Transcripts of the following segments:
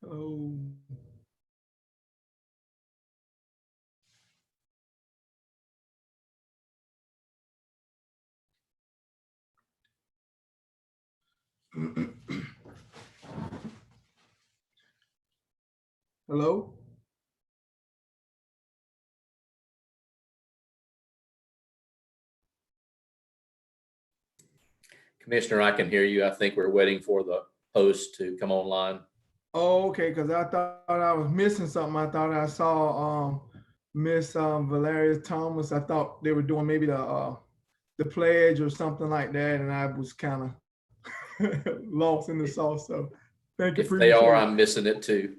Hello. Hello. Commissioner, I can hear you. I think we're waiting for the host to come online. Oh, okay, because I thought I was missing something. I thought I saw Miss Valeria Thomas. I thought they were doing maybe the pledge or something like that, and I was kind of lost in the sauce. So thank you. If they are, I'm missing it too.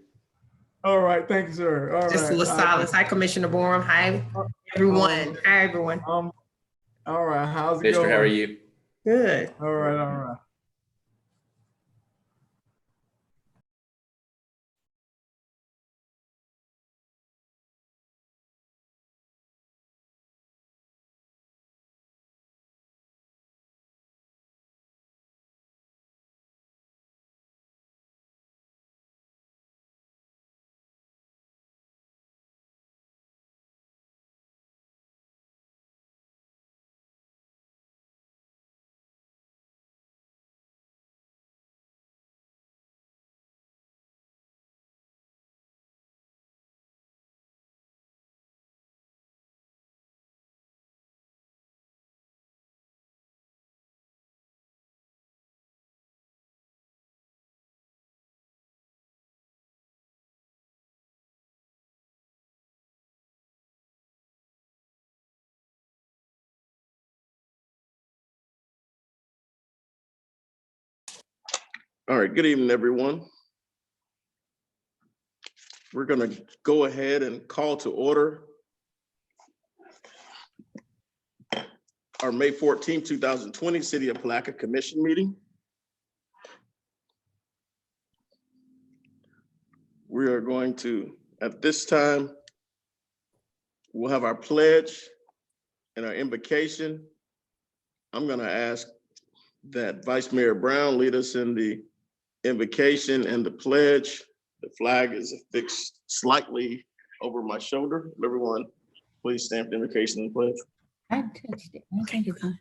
All right, thank you, sir. All Just right. Lasalas. Hi, Commissioner Borum. Hi, everyone. Hi, everyone. All right, how's it Commissioner, going? how are you? Good. All right, all right. All right, good evening, everyone. We're going to go ahead and call to order our May 14, 2020 City of Palatka Commission meeting. We are going to, at this time, we'll have our pledge and our invocation. I'm going to ask that Vice Mayor Brown lead us in the invocation and the pledge. The flag is affixed slightly over my shoulder. Everyone, please stand for the invocation and pledge. I touched it. I think it's on.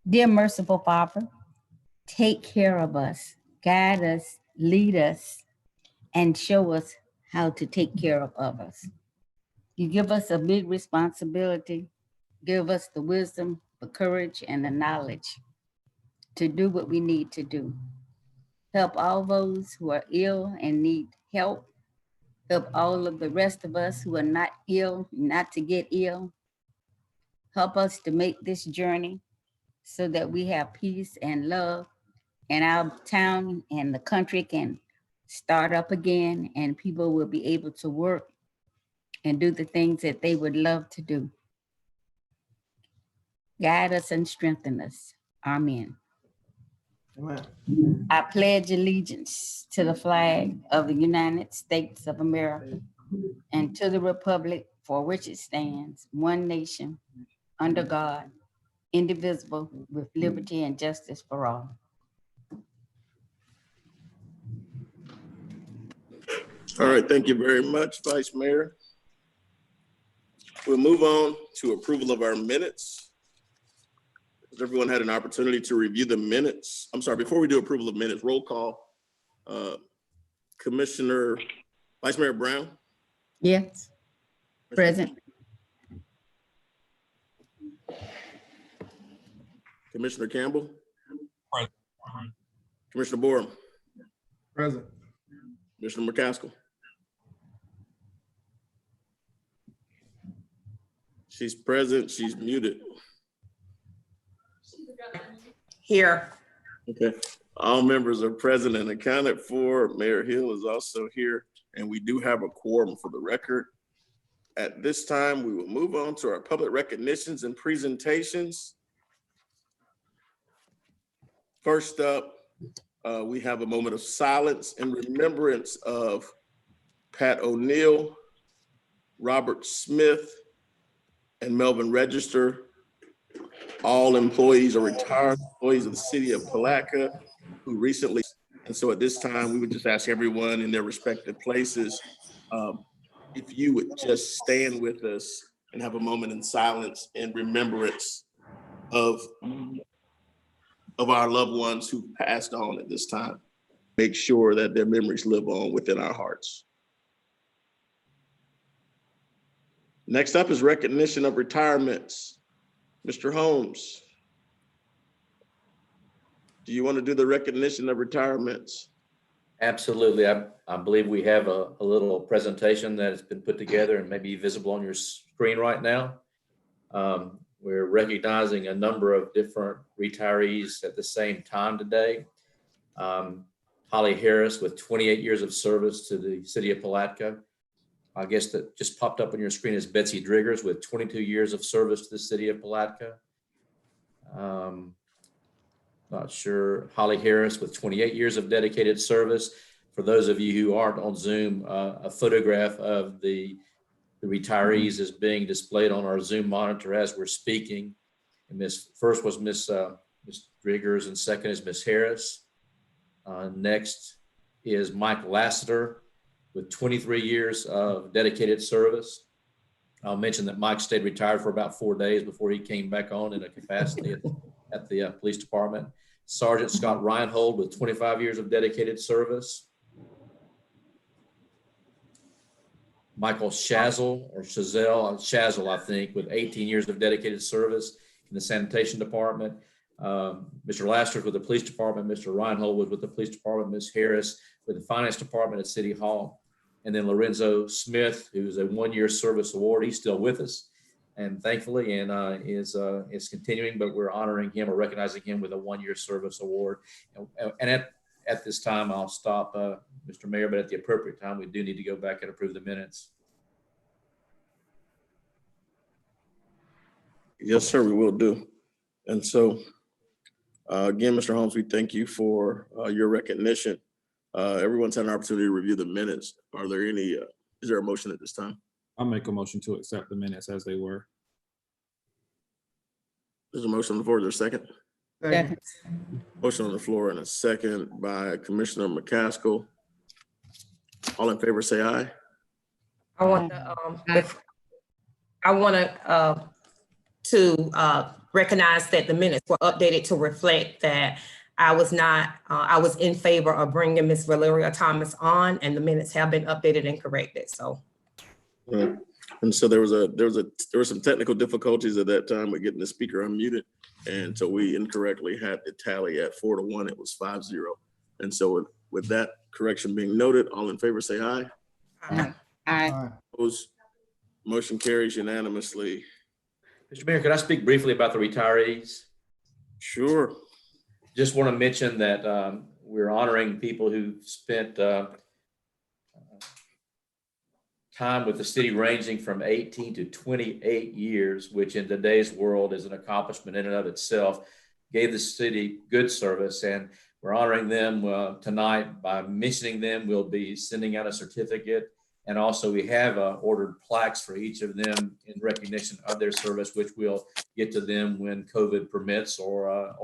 Dear merciful Father, take care of us, guide us, lead us, and show us how to take care of others. You give us a big responsibility. Give us the wisdom, the courage, and the knowledge to do what we need to do. Help all those who are ill and need help. Help all of the rest of us who are not ill, not to get ill. Help us to make this journey so that we have peace and love, and our town and the country can start up again, and people will be able to work and do the things that they would love to do. Guide us and strengthen us. Amen. Amen. I pledge allegiance to the flag of the United States of America and to the republic for which it stands, one nation, under God, indivisible, with liberty and justice for all. All right, thank you very much, Vice Mayor. We'll move on to approval of our minutes. Has everyone had an opportunity to review the minutes? I'm sorry, before we do approval of minutes, roll call. Commissioner, Vice Mayor Brown? Yes, present. Commissioner Campbell? Present. Commissioner Borum? Present. Commissioner McCaskill? She's present, she's muted. Here. Okay, all members are present and accounted for. Mayor Hill is also here, and we do have a quorum for the record. At this time, we will move on to our public recognitions and presentations. First up, we have a moment of silence in remembrance of Pat O'Neill, Robert Smith, and Melvin Register. All employees are retired employees of the city of Palatka who recently, and so at this time, we would just ask everyone in their respective places, if you would just stand with us and have a moment in silence in remembrance of our loved ones who passed on at this time. Make sure that their memories live on within our hearts. Next up is recognition of retirements. Mr. Holmes, do you want to do the recognition of retirements? Absolutely. I believe we have a little presentation that has been put together and may be visible on your screen right now. We're recognizing a number of different retirees at the same time today. Holly Harris with 28 years of service to the city of Palatka. I guess that just popped up on your screen is Betsy Driggers with 22 years of service to the city of Palatka. Not sure. Holly Harris with 28 years of dedicated service. For those of you who aren't on Zoom, a photograph of the retirees is being displayed on our Zoom monitor as we're speaking. And first was Miss Driggers, and second is Miss Harris. Next is Mike Lassiter with 23 years of dedicated service. I'll mention that Mike stayed retired for about 4 days before he came back on in a capacity at the police department. Sergeant Scott Reinhold with 25 years of dedicated service. Michael Shazel, I think, with 18 years of dedicated service in the sanitation department. Mr. Lassiter with the police department, Mr. Reinhold was with the police department, Ms. Harris with the finance department at City Hall. And then Lorenzo Smith, who's a 1-year service award. He's still with us, and thankfully, and is continuing, but we're honoring him or recognizing him with a 1-year service award. And at this time, I'll stop, Mr. Mayor, but at the appropriate time, we do need to go back and approve the minutes. Yes, sir, we will do. And so, again, Mr. Holmes, we thank you for your recognition. Everyone's had an opportunity to review the minutes. Are there any, is there a motion at this time? I'll make a motion to accept the minutes as they were. There's a motion on the floor. Is there a second? Second. Motion on the floor and a second by Commissioner McCaskill. All in favor, say aye. I want to recognize that the minutes were updated to reflect that I was in favor of bringing Ms. Valeria Thomas on, and the minutes have been updated and corrected, so. And so there were some technical difficulties at that time with getting the speaker unmuted. And so we incorrectly had the tally at 4-1, it was 5-0. And so with that correction being noted, all in favor say aye. Aye. Opposed? Motion carries unanimously. Mr. Mayor, could I speak briefly about the retirees? Sure. Just want to mention that we're honoring people who spent time with the city ranging from 18 to 28 years, which in today's world is an accomplishment in and of itself, gave the city good service. And we're honoring them tonight by mentioning them. We'll be sending out a certificate. And also we have ordered plaques for each of them in recognition of their service, which we'll get to them when COVID permits or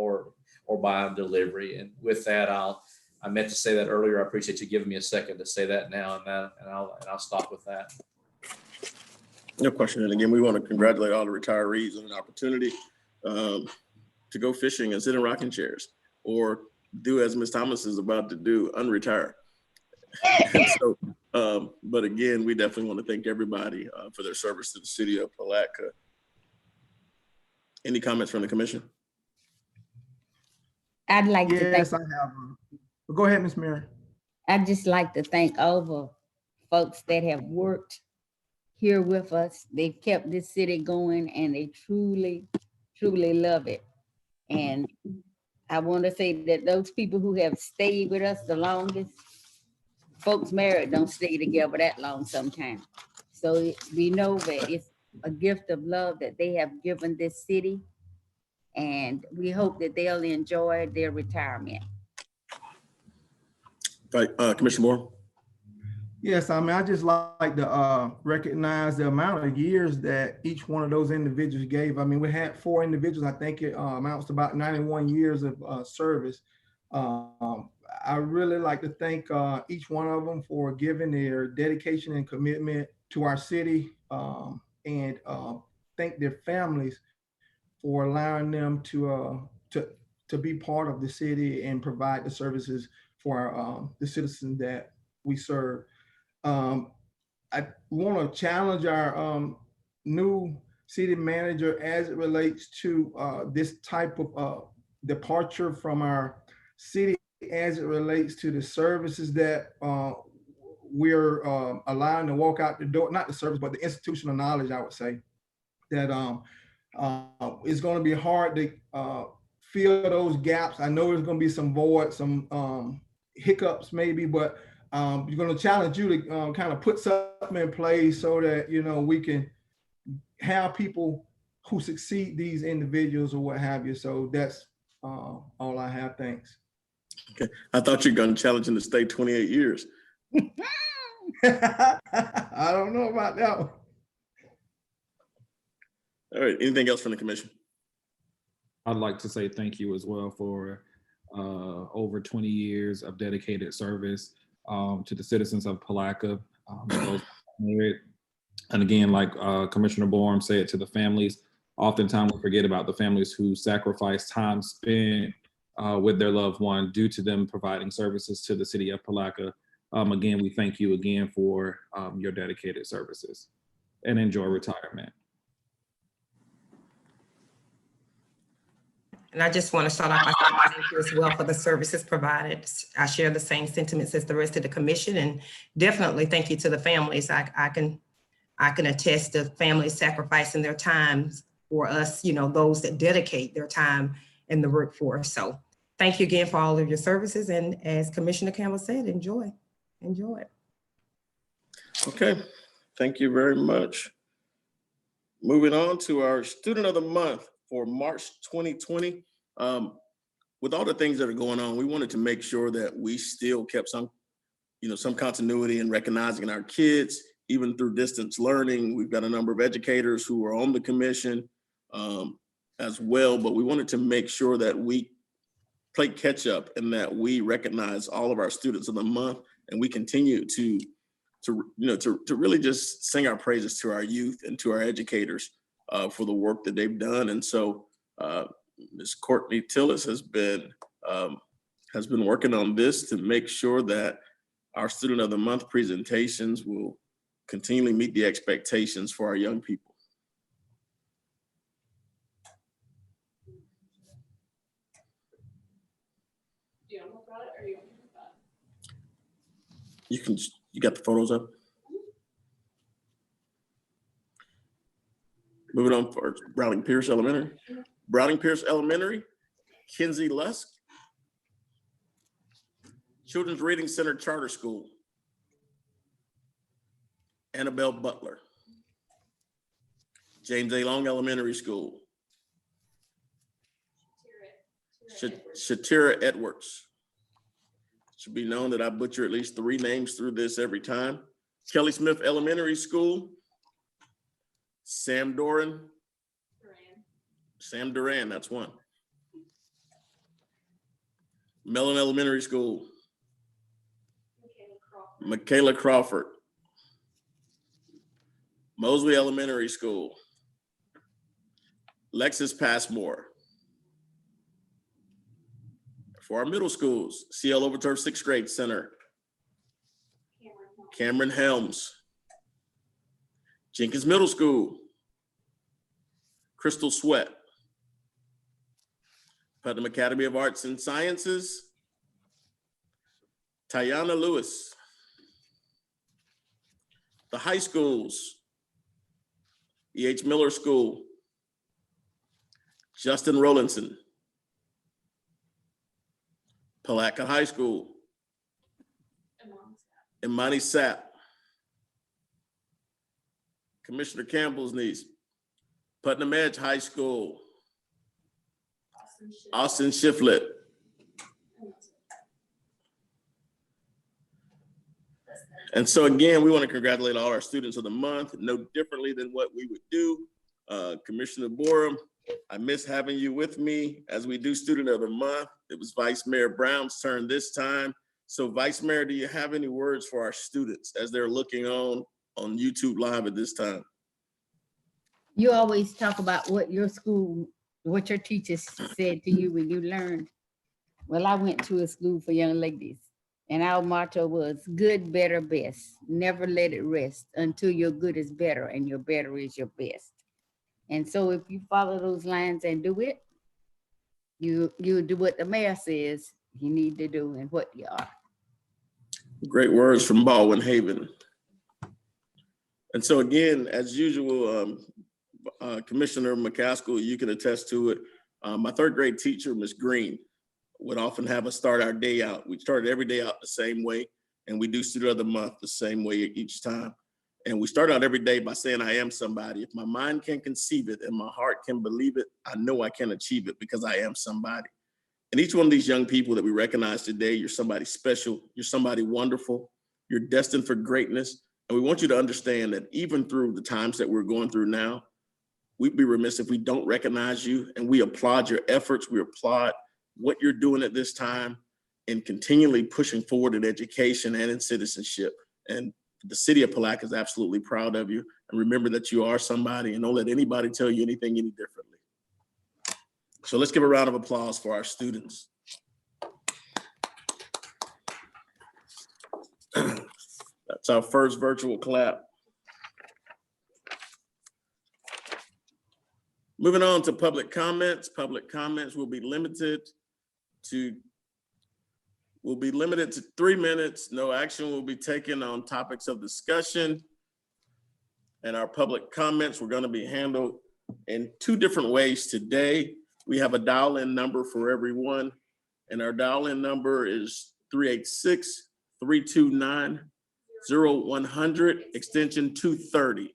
by delivery. And with that, I meant to say that earlier. I appreciate you giving me a second to say that now, and I'll stop with that. No question. And again, we want to congratulate all the retirees on an opportunity to go fishing and sit in rocking chairs, or do as Ms. Thomas is about to do, unretire. And so, but again, we definitely want to thank everybody for their service to the city of Palatka. Any comments from the commission? I'd like to thank, Yes, I have. Go ahead, Ms. Mary. I'd just like to thank all the folks that have worked here with us. They've kept this city going and they truly, truly love it. And I want to say that those people who have stayed with us the longest, folks married don't stay together that long sometimes. So we know that it's a gift of love that they have given this city. And we hope that they'll enjoy their retirement. Right, Commissioner Moore. Yes, I mean, I just like to recognize the amount of years that each one of those individuals gave. I mean, we had 4 individuals. I think it amounts to about 91 years of service. I really like to thank each one of them for giving their dedication and commitment to our city, and thank their families for allowing them to be part of the city and provide the services for the citizens that we serve. I want to challenge our new city manager as it relates to this type of departure from our city as it relates to the services that we're allowing to walk out the door, not the service, but the institutional knowledge, I would say, that it's going to be hard to fill those gaps. I know there's going to be some voids, some hiccups maybe, but you're going to challenge you to kind of put something in place so that, you know, we can have people who succeed these individuals or what have you. So that's all I have. Thanks. Okay, I thought you were going to challenge him to stay 28 years. I don't know about that one. All right, anything else from the commission? I'd like to say thank you as well for over 20 years of dedicated service to the citizens of Palatka. And again, like Commissioner Bourne said, to the families, oftentimes we forget about the families who sacrifice time spent with their loved one due to them providing services to the city of Palatka. Again, we thank you again for your dedicated services, and enjoy retirement. And I just want to start off by saying thank you as well for the services provided. I share the same sentiments as the rest of the commission, and definitely thank you to the families. I can attest to families sacrificing their times for us, you know, those that dedicate their time in the workforce. So thank you again for all of your services. And as Commissioner Campbell said, enjoy it. Okay, thank you very much. Moving on to our Student of the Month for March 2020. With all the things that are going on, we wanted to make sure that we still kept some continuity in recognizing our kids, even through distance learning. We've got a number of educators who are on the commission as well, but we wanted to make sure that we play catch up and that we recognize all of our students of the month, and we continue to really just sing our praises to our youth and to our educators for the work that they've done. And so Ms. Courtney Tillis has been working on this to make sure that our Student of the Month presentations will continually meet the expectations for our young people. You got the photos up? Moving on for Browning Pearce Elementary. Browning Pearce Elementary, Kinsey Lusk. Children's Reading Center Charter School, Annabelle Butler. James A. Long Elementary School, Shatira Edwards. Should be known that I butcher at least 3 names through this every time. Kelley Smith Elementary School, Sam Duran, that's one. Mellon Elementary School, Michaela Crawford. Moseley Elementary School, Lexus Passmore. For our middle schools, CL Overturf 6th Grade Center, Cameron Helms. Jenkins Middle School, Crystal Sweat. Putnam Academy of Arts and Sciences, Tayana Lewis. The high schools, E.H. Miller School, Justin Rowlandson, Palatka High School, Imani Sapp, Commissioner Campbell's niece, Putnam Edge High School, Austin Shiflett. And so again, we want to congratulate all our students of the month, no differently than what we would do. Commissioner Borum, I miss having you with me as we do Student of the Month. It was Vice Mayor Brown's turn this time. So Vice Mayor, do you have any words for our students as they're looking on YouTube Live at this time? You always talk about what your school, what your teachers said to you when you learned. Well, I went to a school for young ladies, and our motto was good, better, best. Never let it rest until your good is better and your better is your best. And so if you follow those lines and do it, you do what the mayor says you need to do and what you are. Great words from Baldwin Haven. And so again, as usual, Commissioner McCaskill, you can attest to it. My third grade teacher, Ms. Green, would often have us start our day out. We started every day out the same way, and we do Student of the Month the same way each time. And we start out every day by saying, I am somebody. If my mind can conceive it and my heart can believe it, I know I can achieve it because I am somebody. And each one of these young people that we recognize today, you're somebody special, you're somebody wonderful, you're destined for greatness. And we want you to understand that even through the times that we're going through now, we'd be remiss if we don't recognize you, and we applaud your efforts. We applaud what you're doing at this time and continually pushing forward in education and in citizenship. And the city of Palatka is absolutely proud of you. And remember that you are somebody, and don't let anybody tell you anything any differently. So let's give a round of applause for our students. That's our first virtual clap. Moving on to public comments. Public comments will be limited to 3 minutes. No action will be taken on topics of discussion. And our public comments were going to be handled in two different ways today. We have a dial-in number for everyone, and our dial-in number is 386-329-0100, extension 230.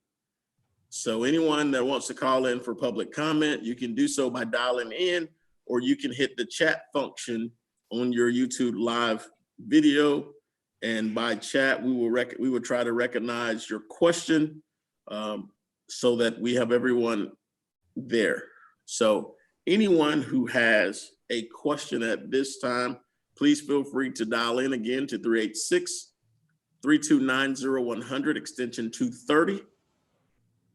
So anyone that wants to call in for public comment, you can do so by dialing in, or you can hit the chat function on your YouTube live video. And by chat, we will try to recognize your question so that we have everyone there. So anyone who has a question at this time, please feel free to dial in again to 386-329-0100, extension 230.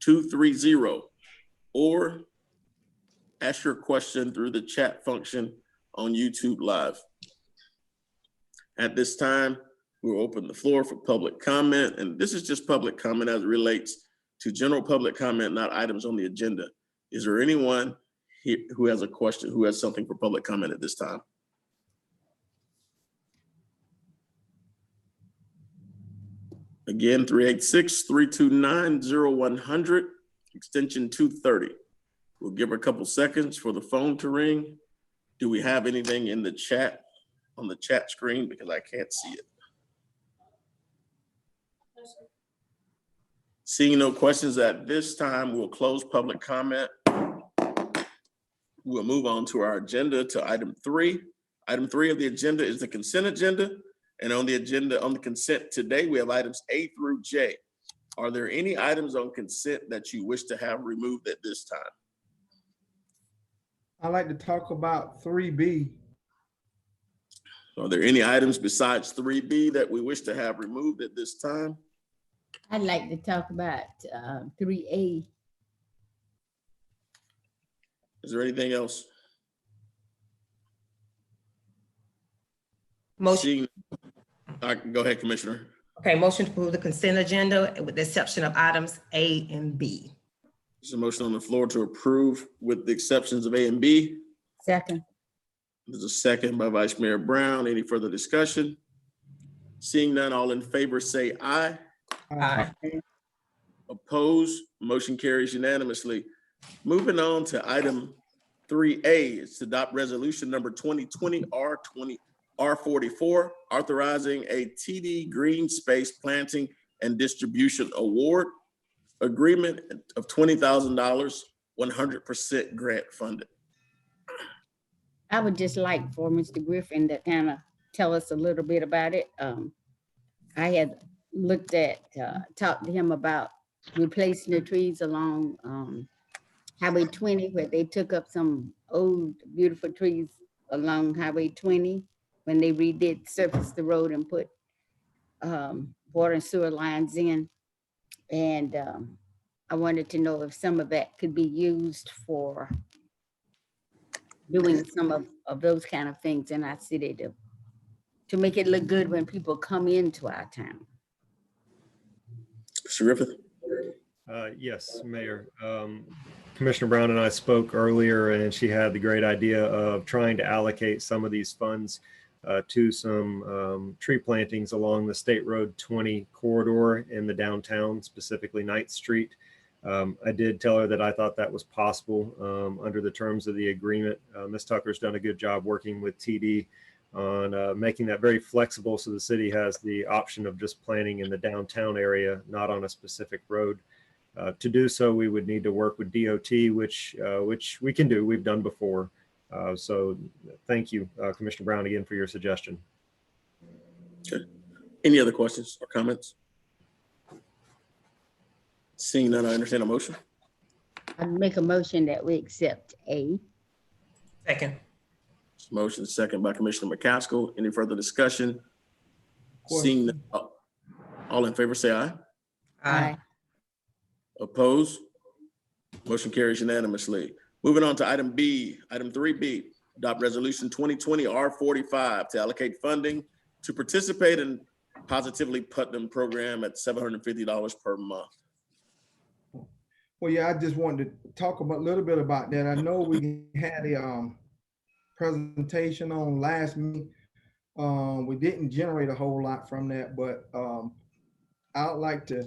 230, or ask your question through the chat function on YouTube Live. At this time, we'll open the floor for public comment, and this is just public comment as it relates to general public comment, not items on the agenda. Is there anyone here who has a question, who has something for public comment at this time? Again, 386-329-0100, extension 230. We'll give a couple seconds for the phone to ring. Do we have anything in the chat, on the chat screen? Because I can't see it. Seeing no questions at this time, we'll close public comment. We'll move on to our agenda, to item 3. Item 3 of the agenda is the consent agenda. And on the agenda, on the consent today, we have items A through J. Are there any items on consent that you wish to have removed at this time? I'd like to talk about 3B. Are there any items besides 3B that we wish to have removed at this time? I'd like to talk about 3A. Is there anything else? Motion. Go ahead, Commissioner. Okay, motion to approve the consent agenda with the exception of items A and B. There's a motion on the floor to approve with the exceptions of A and B. Second. There's a second by Vice Mayor Brown. Any further discussion? Seeing none, all in favor say aye. Aye. Opposed? Motion carries unanimously. Moving on to item 3A, it's to adopt resolution number 2020 R44, authorizing a TD Green Space Planting and Distribution Award agreement of $20,000, 100% grant funded. I would just like for Mr. Griffin to kind of tell us a little bit about it. I had looked at, talked to him about replacing the trees along Highway 20, where they took up some old beautiful trees along Highway 20 when they redid, surfaced the road and put water and sewer lines in. And I wanted to know if some of that could be used for doing some of those kind of things in our city to make it look good when people come into our town. Mr. Griffith? Yes, Mayor. Commissioner Brown and I spoke earlier, and she had the great idea of trying to allocate some of these funds to some tree plantings along the State Road 20 corridor in the downtown, specifically 9th Street. I did tell her that I thought that was possible under the terms of the agreement. Ms. Tucker's done a good job working with TD on making that very flexible, so the city has the option of just planting in the downtown area, not on a specific road. To do so, we would need to work with DOT, which we can do, we've done before. So thank you, Commissioner Brown, again for your suggestion. Okay. Any other questions or comments? Seeing none, I understand a motion. I'd make a motion that we accept A. Second. Motion second by Commissioner McCaskill. Any further discussion? Question. Seeing all in favor, say aye. Aye. Opposed? Motion carries unanimously. Moving on to item B, item 3B, adopt resolution 2020 R45 to allocate funding to participate in Positively Putnam program at $750 per month. Well, yeah, I just wanted to talk a little bit about that. I know we had a presentation on last meeting. We didn't generate a whole lot from that, but I'd like to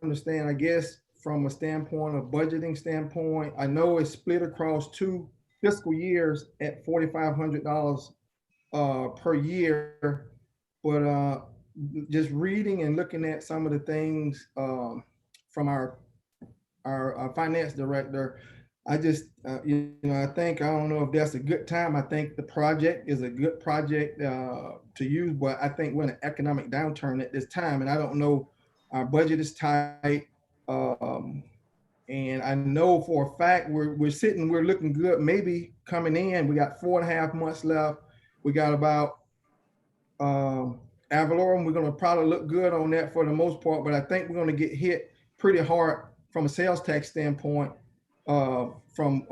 understand, I guess, from a standpoint of budgeting standpoint, I know it's split across 2 fiscal years at $4,500 per year, but just reading and looking at some of the things from our finance director, I just, I think, I don't know if that's a good time. I think the project is a good project to use, but I think we're in an economic downturn at this time, and I don't know, our budget is tight. And I know for a fact we're looking good. Maybe coming in, we got 4.5 months left. We got about Avalorum. We're gonna probably look good on that for the most part, but I think we're gonna get hit pretty hard from a sales tax standpoint, from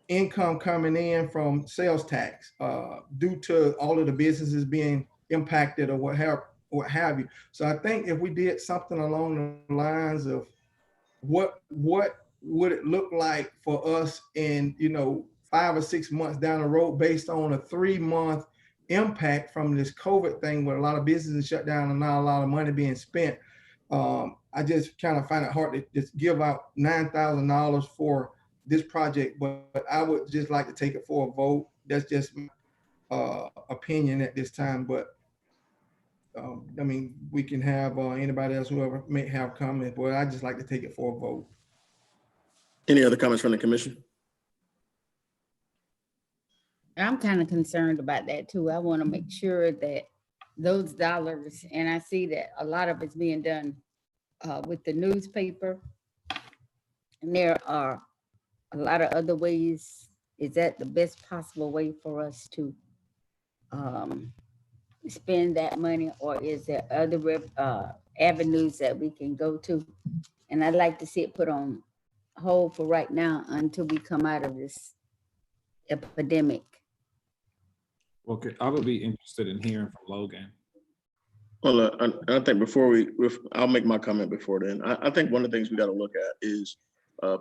income coming in from sales tax, due to all of the businesses being impacted or what have you. So I think if we did something along the lines of what would it look like for us in 5 or 6 months down the road, based on a 3-month impact from this COVID thing, where a lot of businesses shut down and not a lot of money being spent. I just kind of find it hard to just give out $9,000 for this project, but I would just like to take it for a vote. That's just my opinion at this time, but I mean, we can have anybody else, whoever may have comments, but I just like to take it for a vote. Any other comments from the commission? I'm kind of concerned about that too. I want to make sure that those dollars, and I see that a lot of it's being done with the newspaper, and there are a lot of other ways. Is that the best possible way for us to spend that money, or is there other avenues that we can go to? And I'd like to see it put on hold for right now until we come out of this epidemic. Okay, I would be interested in hearing from Logan. Well, I think I'll make my comment before then. I think one of the things we got to look at is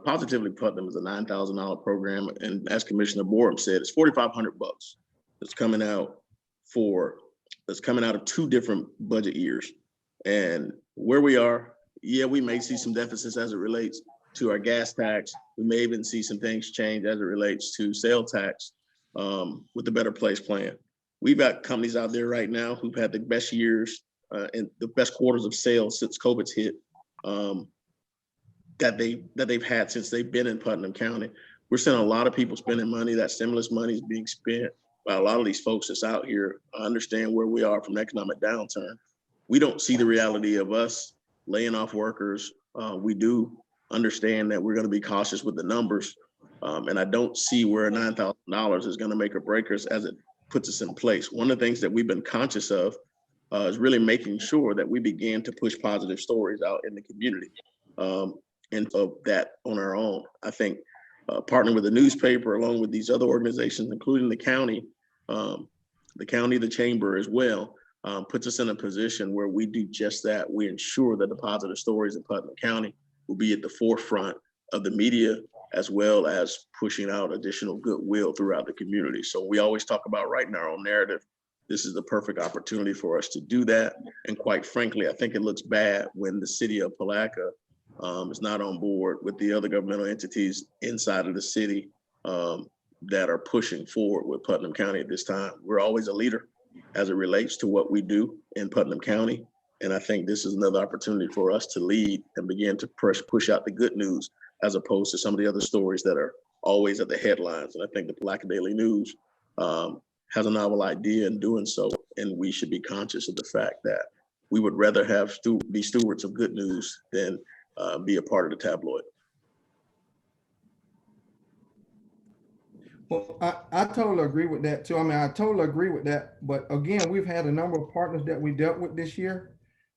Positively Putnam is a $9,000 program, and as Commissioner Borum said, it's $4,500 that's coming out of 2 different budget years. And where we are, yeah, we may see some deficits as it relates to our gas tax. We may even see some things change as it relates to sale tax with the Better Place plan. We've got companies out there right now who've had the best years and the best quarters of sales since COVID's hit that they've had since they've been in Putnam County. We're seeing a lot of people spending money. That stimulus money is being spent by a lot of these folks that's out here. I understand where we are from an economic downturn. We don't see the reality of us laying off workers. We do understand that we're going to be cautious with the numbers. And I don't see where $9,000 is going to make or break us as it puts us in place. One of the things that we've been conscious of is really making sure that we begin to push positive stories out in the community and of that on our own. I think partnering with the newspaper along with these other organizations, including the county, the chamber as well, puts us in a position where we do just that. We ensure that the positive stories in Putnam County will be at the forefront of the media, as well as pushing out additional goodwill throughout the community. So we always talk about writing our own narrative. This is the perfect opportunity for us to do that. And quite frankly, I think it looks bad when the city of Palatka is not on board with the other governmental entities inside of the city that are pushing forward with Putnam County at this time. We're always a leader as it relates to what we do in Putnam County. And I think this is another opportunity for us to lead and begin to push out the good news, as opposed to some of the other stories that are always at the headlines. And I think the Palatka Daily News has a novel idea in doing so. And we should be conscious of the fact that we would rather have be stewards of good news than be a part of the tabloid. Well, I totally agree with that too. I mean, I totally agree with that. But again, we've had a number of partners that we dealt with this year.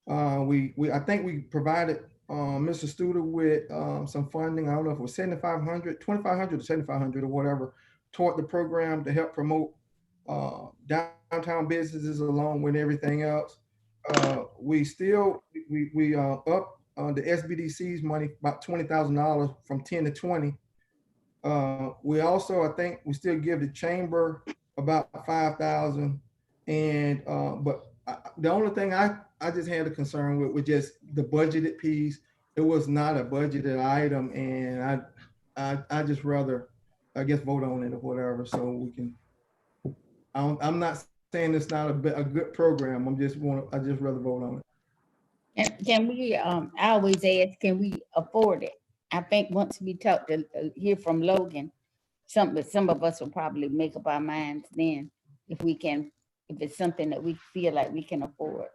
I think we provided Mr. Studer with some funding. I don't know if it was 7,500, 2,500 or 7,500 or whatever toward the program to help promote downtown businesses along with everything else. We up the SBDC's money about $20,000 from 10 to 20. We also, I think we still give the chamber about 5,000. And but the only thing I just had a concern with was just the budgeted piece. It was not a budgeted item, and I just rather, I guess, vote on it or whatever, so we can. I'm not saying it's not a good program. I just rather vote on it. And can we, I always ask, can we afford it? I think once we talk to hear from Logan, some of us will probably make up our minds then if it's something that we feel like we can afford.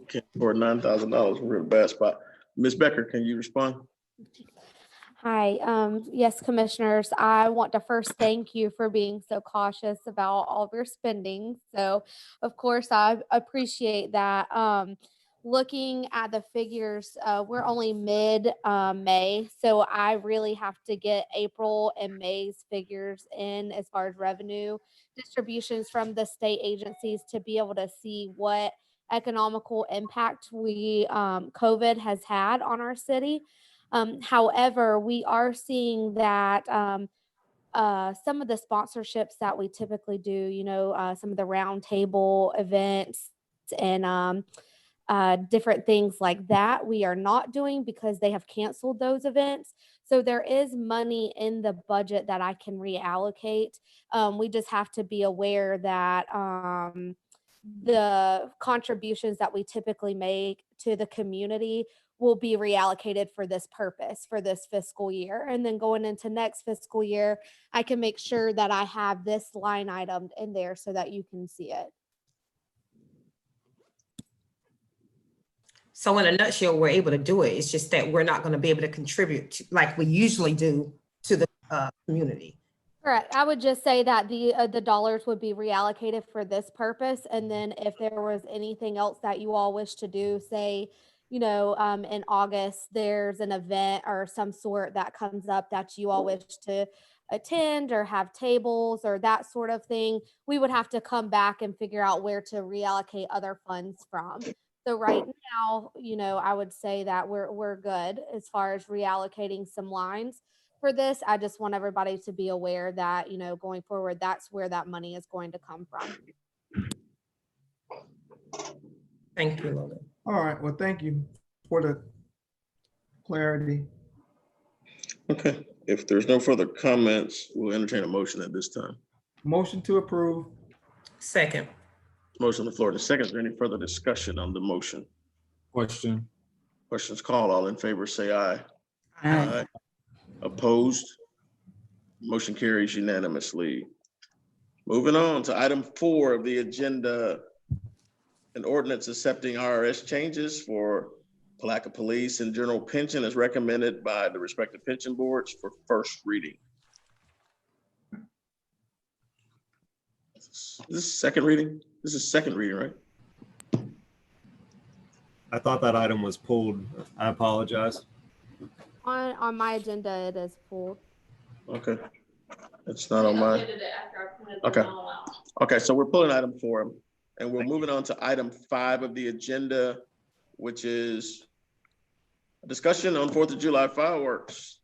Okay, for $9,000, we're in a bad spot. Ms. Becker, can you respond? Hi, yes, commissioners, I want to first thank you for being so cautious about all of your spending. So of course, I appreciate that. Looking at the figures, we're only mid-May, so I really have to get April and May's figures in as far as revenue distributions from the state agencies to be able to see what economical impact COVID has had on our city. However, we are seeing that some of the sponsorships that we typically do, some of the roundtable events and different things like that, we are not doing because they have canceled those events. So there is money in the budget that I can reallocate. We just have to be aware that the contributions that we typically make to the community will be reallocated for this purpose for this fiscal year. And then going into next fiscal year, I can make sure that I have this line item in there so that you can see it. So in a nutshell, we're able to do it. It's just that we're not going to be able to contribute like we usually do to the community. Correct. I would just say that the dollars would be reallocated for this purpose. And then if there was anything else that you all wish to do, say, in August, there's an event or some sort that comes up that you all wish to attend or have tables or that sort of thing, we would have to come back and figure out where to reallocate other funds from. So right now, I would say that we're good as far as reallocating some lines for this. I just want everybody to be aware that, going forward, that's where that money is going to come from. Thank you, Logan. All right, well, thank you for the clarity. Okay, if there's no further comments, we'll entertain a motion at this time. Motion to approve. Second. Motion on the floor. The second, is there any further discussion on the motion? Question. Questions called. All in favor, say aye. Aye. Opposed? Motion carries unanimously. Moving on to item 4 of the agenda, an ordinance accepting IRS changes for Palatka Police and General Pension as recommended by the respective pension boards for first reading. Is this second reading? This is second reading, right? I thought that item was pulled. I apologize. On my agenda, it is pulled. Okay. It's not on mine. Okay. Okay, so we're pulling item 4 and we're moving on to item 5 of the agenda, which is a discussion on 4th of July fireworks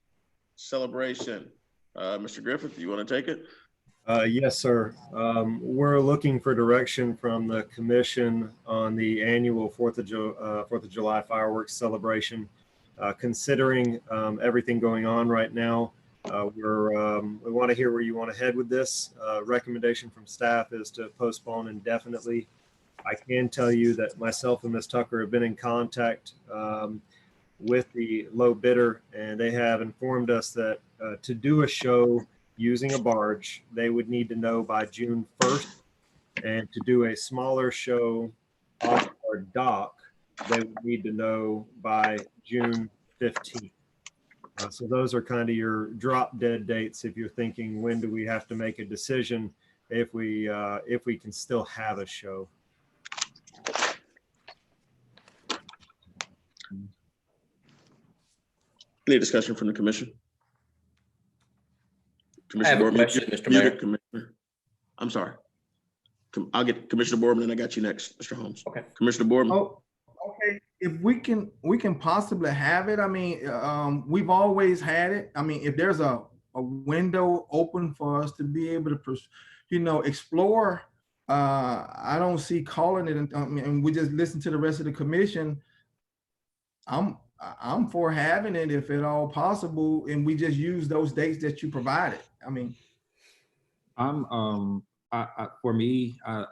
celebration. Mr. Griffith, you want to take it? Yes, sir. We're looking for direction from the commission on the annual 4th of July fireworks celebration. Considering everything going on right now, we want to hear where you want to head with this. Recommendation from staff is to postpone indefinitely. I can tell you that myself and Ms. Tucker have been in contact with the low bidder, and they have informed us that to do a show using a barge, they would need to know by June 1st. And to do a smaller show off our dock, they would need to know by June 15th. So those are kind of your drop dead dates if you're thinking, when do we have to make a decision if we can still have a show. Any discussion from the commission? I have a Boardman, question, you're Mr. muted, Mayor. Commissioner. I'm sorry. I'll get Commissioner Boardman, and I got you next, Mr. Holmes. Okay. Commissioner Boardman. Oh, okay. If we can possibly have it. I mean, we've always had it. I mean, if there's a window open for us to be able to, explore, I don't see calling it. And we just listen to the rest of the commission. I'm for having it if at all possible, and we just use those dates that you provided. I mean, For me, I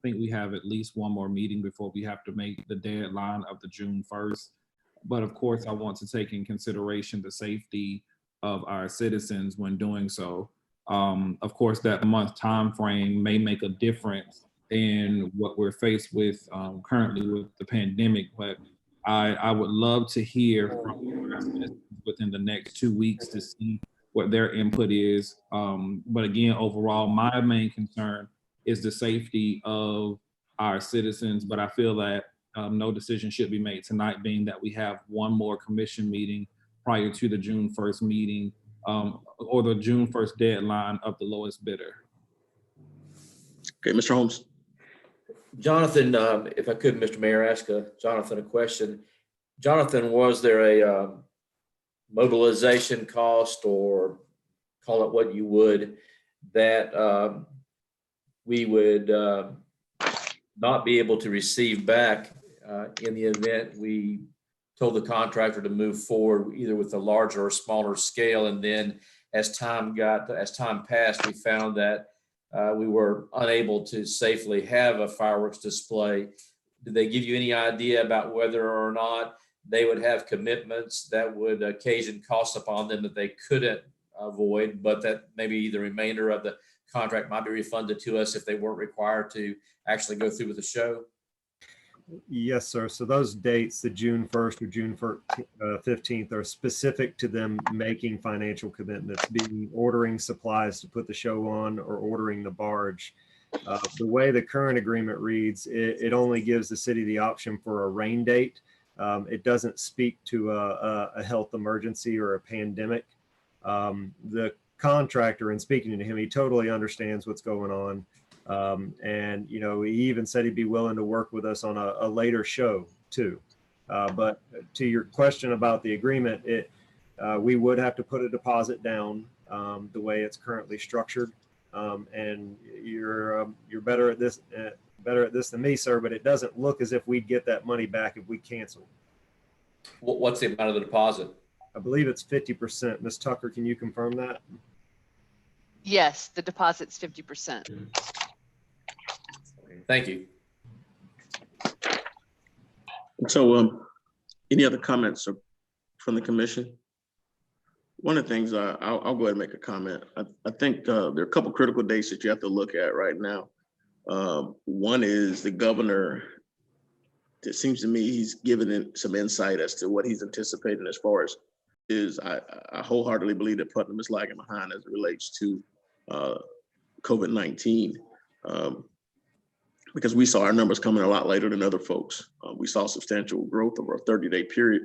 think we have at least one more meeting before we have to make the deadline of the June 1st. But of course, I want to take in consideration the safety of our citizens when doing so. Of course, that month time frame may make a difference in what we're faced with currently with the pandemic, but I would love to hear from our citizens within the next 2 weeks to see what their input is. But again, overall, my main concern is the safety of our citizens. But I feel that no decision should be made tonight, being that we have one more commission meeting prior to the June 1st meeting or the June 1st deadline of the lowest bidder. Okay, Mr. Holmes. Jonathan, if I could, Mr. Mayor, ask Jonathan a question. Jonathan, was there a mobilization cost, or call it what you would, that we would not be able to receive back in the event we told the contractor to move forward either with a larger or smaller scale, and then as time passed, we found that we were unable to safely have a fireworks display? Did they give you any idea about whether or not they would have commitments that would occasion costs upon them that they couldn't avoid, but that maybe the remainder of the contract might be refunded to us if they weren't required to actually go through with the show? Yes, sir. So those dates, the June 1st or June 15th, are specific to them making financial commitments, being ordering supplies to put the show on or ordering the barge. The way the current agreement reads, it only gives the city the option for a rain date. It doesn't speak to a health emergency or a pandemic. The contractor, in speaking to him, he totally understands what's going on. And, he even said he'd be willing to work with us on a later show too. But to your question about the agreement, we would have to put a deposit down the way it's currently structured. And you're better at this than me, sir, but it doesn't look as if we'd get that money back if we cancel. What's the amount of the deposit? I believe it's 50%. Ms. Tucker, can you confirm that? Yes, the deposit's 50%. Thank you. So, any other comments from the commission? One of the things, I'll go ahead and make a comment. I think there are a couple critical dates that you have to look at right now. One is the governor. It seems to me he's given it some insight as to what he's anticipating as far as I wholeheartedly believe that Putnam is lagging behind as it relates to COVID-19. Because we saw our numbers coming a lot later than other folks. We saw substantial growth over a 30-day period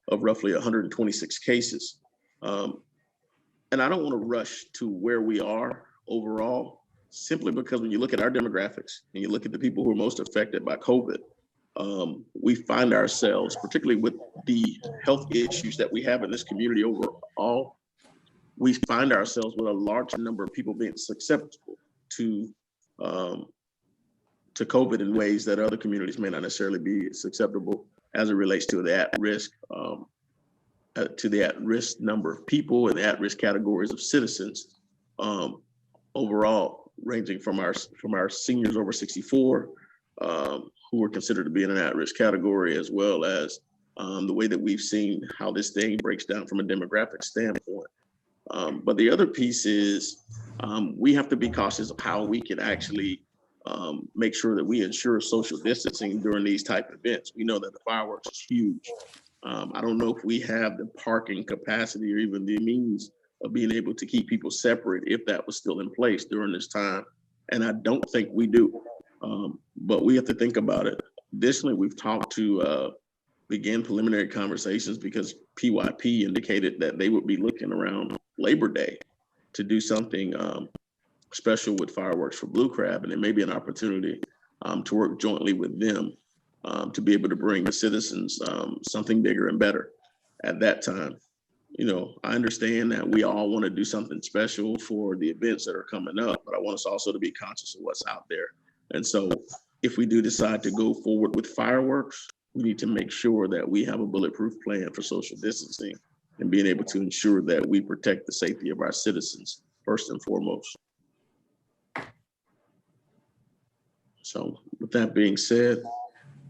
of roughly 126 cases. And I don't want to rush to where we are overall, simply because when you look at our demographics and you look at the people who are most affected by COVID, we find ourselves, particularly with the health issues that we have in this community overall, we find ourselves with a large number of people being susceptible to COVID in ways that other communities may not necessarily be susceptible as it relates to the at-risk number of people and the at-risk categories of citizens overall, ranging from our seniors over 64 who are considered to be in an at-risk category, as well as the way that we've seen how this thing breaks down from a demographic standpoint. But the other piece is we have to be cautious of how we can actually make sure that we ensure social distancing during these type of events. We know that the fireworks is huge. I don't know if we have the parking capacity or even the means of being able to keep people separate if that was still in place during this time. And I don't think we do, but we have to think about it. Additionally, we've talked to begin preliminary conversations because PYP indicated that they would be looking around Labor Day to do something special with fireworks for Blue Crab, and it may be an opportunity to work jointly with them to be able to bring the citizens something bigger and better at that time. You know, I understand that we all want to do something special for the events that are coming up, but I want us also to be conscious of what's out there. And so if we do decide to go forward with fireworks, we need to make sure that we have a bulletproof plan for social distancing and being able to ensure that we protect the safety of our citizens first and foremost. So with that being said,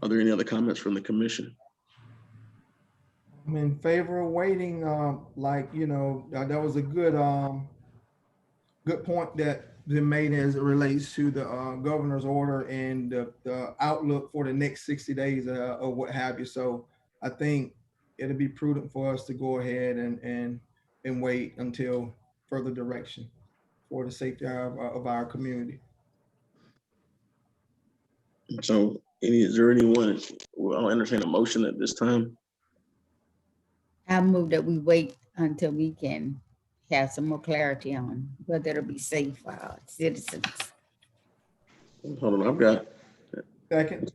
are there any other comments from the commission? I'm in favor of waiting. That was a good point that been made as it relates to the governor's order and the outlook for the next 60 days or what have you. So I think it'll be prudent for us to go ahead and wait until further direction for the safety of our community. So is there anyone, I'll entertain a motion at this time. I move that we wait until we can have some more clarity on whether it'll be safe for our citizens. Hold on, I've got. Second.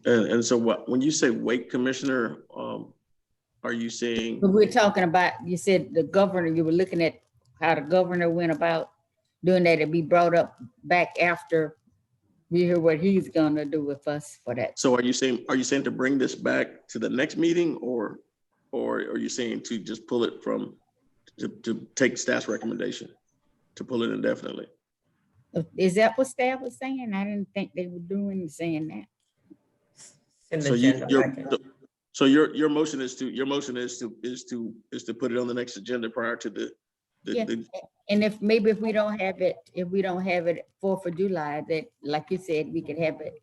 And so when you say wait, Commissioner, are you saying? But we're talking about, you said the governor, you were looking at how the governor went about doing that. It'd be brought up back after we hear what he's gonna do with us for that. So are you saying to bring this back to the next meeting, or are you saying to just pull it from, to take staff's recommendation, to pull it indefinitely? Is that what staff was saying? I didn't think they were saying that. So your motion is to put it on the next agenda prior to the And if we don't have it 4th of July, that, like you said, we could have it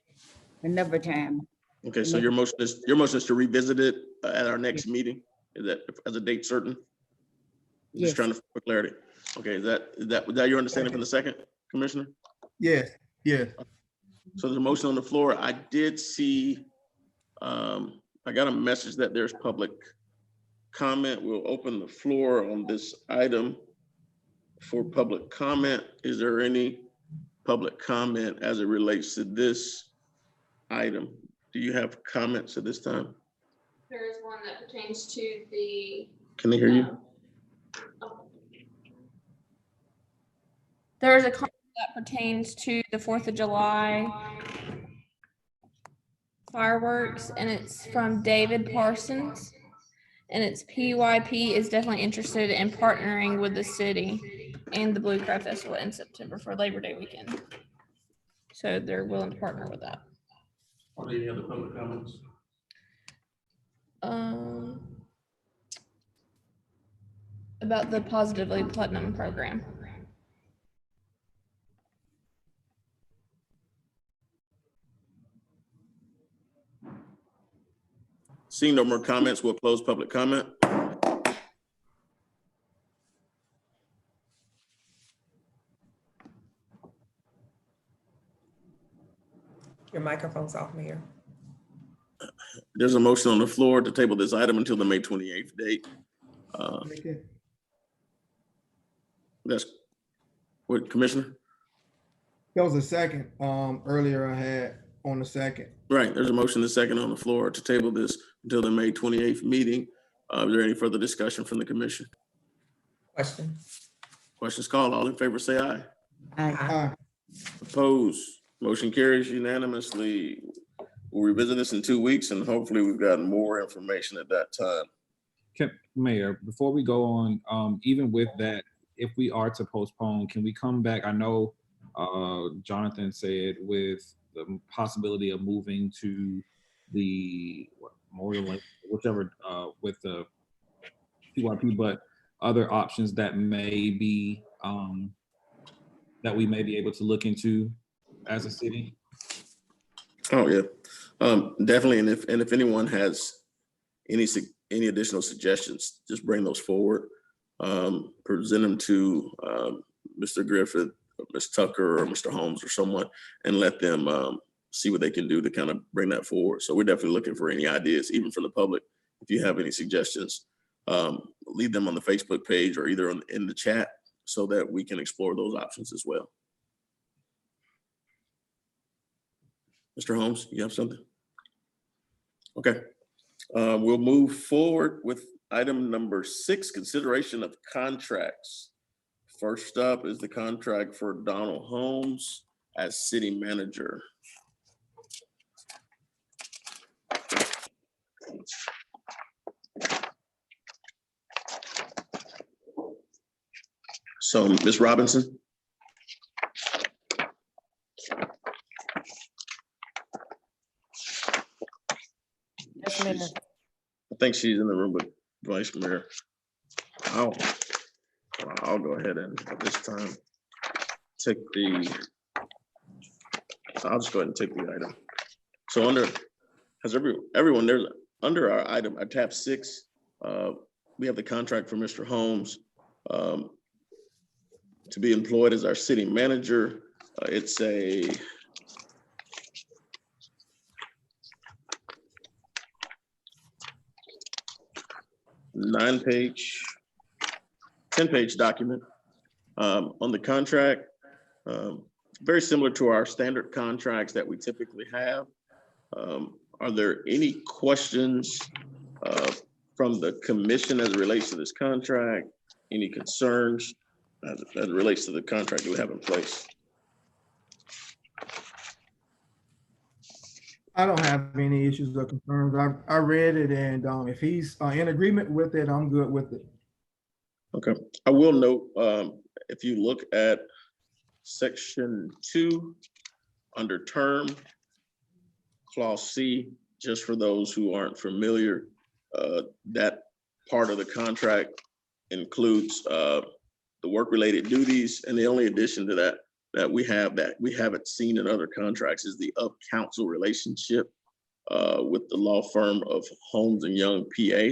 another time. Okay, so your motion is to revisit it at our next meeting. Is that as a date certain? Yes. Just trying to for clarity. Okay, is that your understanding from the second, Commissioner? Yes. So there's a motion on the floor. I did see, I got a message that there's public comment. We'll open the floor on this item for public comment. Is there any public comment as it relates to this item? Do you have comments at this time? There is one that pertains to the. Can they hear you? There is a comment that pertains to the 4th of July fireworks, and it's from David Parsons. and it's PYP is definitely interested in partnering with the city and the Blue Crab Festival in September for Labor Day weekend. So they're willing to partner with that. Are there any other public comments? About the Positively Putnam program. Seeing no more comments, we'll close public comment. Your microphone's off, Mayor. There's a motion on the floor to table this item until the May 28th date. That's what, Commissioner? That was a second. Earlier I had on the second. Right, there's a motion and a second on the floor to table this until the May 28th meeting. Is there any further discussion from the commission? Question. Questions called. All in favor, say aye. Aye. Opposed? Motion carries unanimously. We'll revisit this in 2 weeks and hopefully we've gotten more information at that time. Mayor, before we go on, even with that, if we are to postpone, can we come back? I know Jonathan said with the possibility of moving to the Memorial Lake, whichever, with the PYP, but other options that may be, that we may be able to look into as a city. Oh, yeah, definitely. And if anyone has any additional suggestions, just bring those forward. Present them to Mr. Griffith, Ms. Tucker, or Mr. Holmes or someone, and let them see what they can do to kind of bring that forward. So we're definitely looking for any ideas, even from the public. If you have any suggestions, leave them on the Facebook page or either in the chat so that we can explore those options as well. Mr. Holmes, you have something? Okay, we'll move forward with item number 6, consideration of contracts. First up is the contract for Donald Holmes as city manager. So, Ms. Robinson. Yes, Mayor. I think she's in the room with Vice Mayor. I'll go ahead and at this time take I'll just go ahead and take the item. So everyone there's under our item, our tab 6, we have the contract for Mr. Holmes to be employed as our city manager. It's a 10-page document on the contract, very similar to our standard contracts that we typically have. Are there any questions from the commission as it relates to this contract? Any concerns as it relates to the contract that we have in place? I don't have any issues or concerns. I read it, and if he's in agreement with it, I'm good with it. Okay, I will note, if you look at section 2 under term, clause C, just for those who aren't familiar, that part of the contract includes the work-related duties, and the only addition to that we haven't seen in other contracts is the of-counsel relationship with the law firm of Holmes and Young, PA.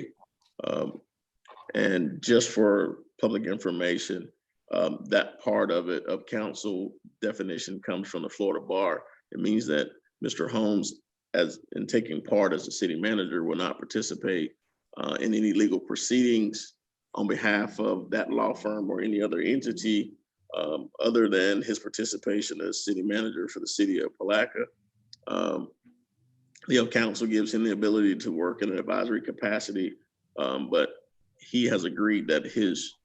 And just for public information, that part of it, of counsel definition, comes from the Florida Bar. It means that Mr. Holmes, as in taking part as a city manager, will not participate in any legal proceedings on behalf of that law firm or any other entity other than his participation as city manager for the city of Palatka. The council gives him the ability to work in an advisory capacity, but he has agreed that his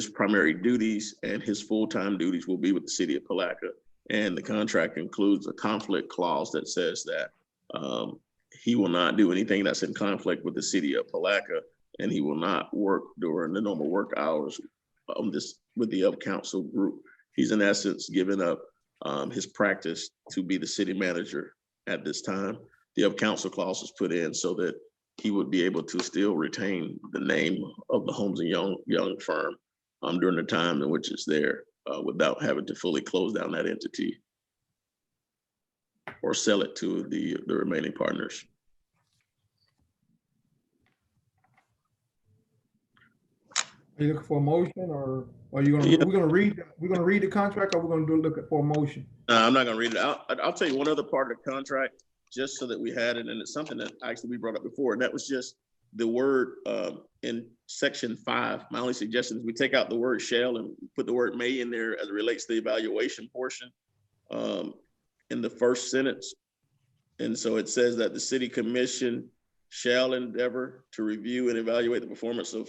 primary duties and his full-time duties will be with the city of Palatka. And the contract includes a conflict clause that says that he will not do anything that's in conflict with the city of Palatka. and he will not work during the normal work hours on this with the up council group. He's in essence giving up his practice to be the city manager at this time. The up council clause was put in so that he would be able to still retain the name of the Holmes and Young firm during the time in which it's there, without having to fully close down that entity or sell it to the remaining partners. Are you looking for a motion, or are you gonna, we're gonna read the contract, or we're gonna look for a motion? I'm not gonna read it. I'll tell you one other part of the contract, just so that we had it, and it's something that actually we brought up before, and that was just the word in section 5. My only suggestion is we take out the word shall and put the word may in there as it relates to the evaluation portion in the first sentence. And so it says that the city commission shall endeavor to review and evaluate the performance of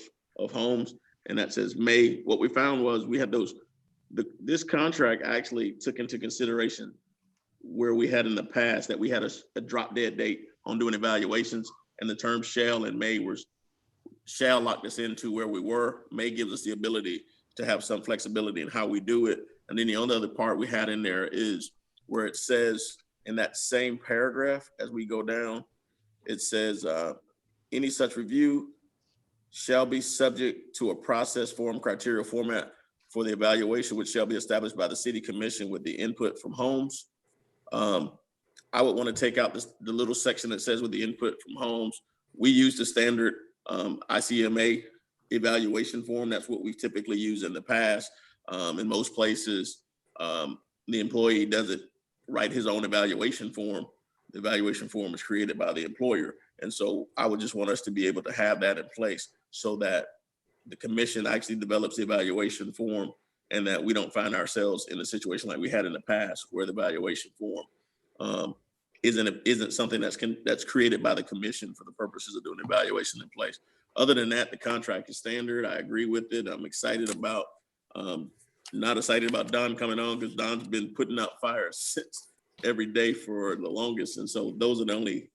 homes. And that says may. What we found was we had this contract actually took into consideration where we had in the past that we had a drop dead date on doing evaluations, and the term shall and may shall locked us into where we were. May gives us the ability to have some flexibility in how we do it. And then the only other part we had in there is where it says in that same paragraph, as we go down, it says any such review shall be subject to a process, form, criteria, format for the evaluation, which shall be established by the city commission with the input from homes. I would want to take out the little section that says with the input from homes. We use the standard ICMA evaluation form. That's what we've typically used in the past. In most places, the employee doesn't write his own evaluation form. The evaluation form is created by the employer. And so I would just want us to be able to have that in place so that the commission actually develops the evaluation form, and that we don't find ourselves in a situation like we had in the past where the evaluation form isn't something that's created by the commission for the purposes of doing evaluation in place. Other than that, the contract is standard. I agree with it. I'm excited about, not excited about Don coming on, because Don's been putting out fires since every day for the longest. And so those are the only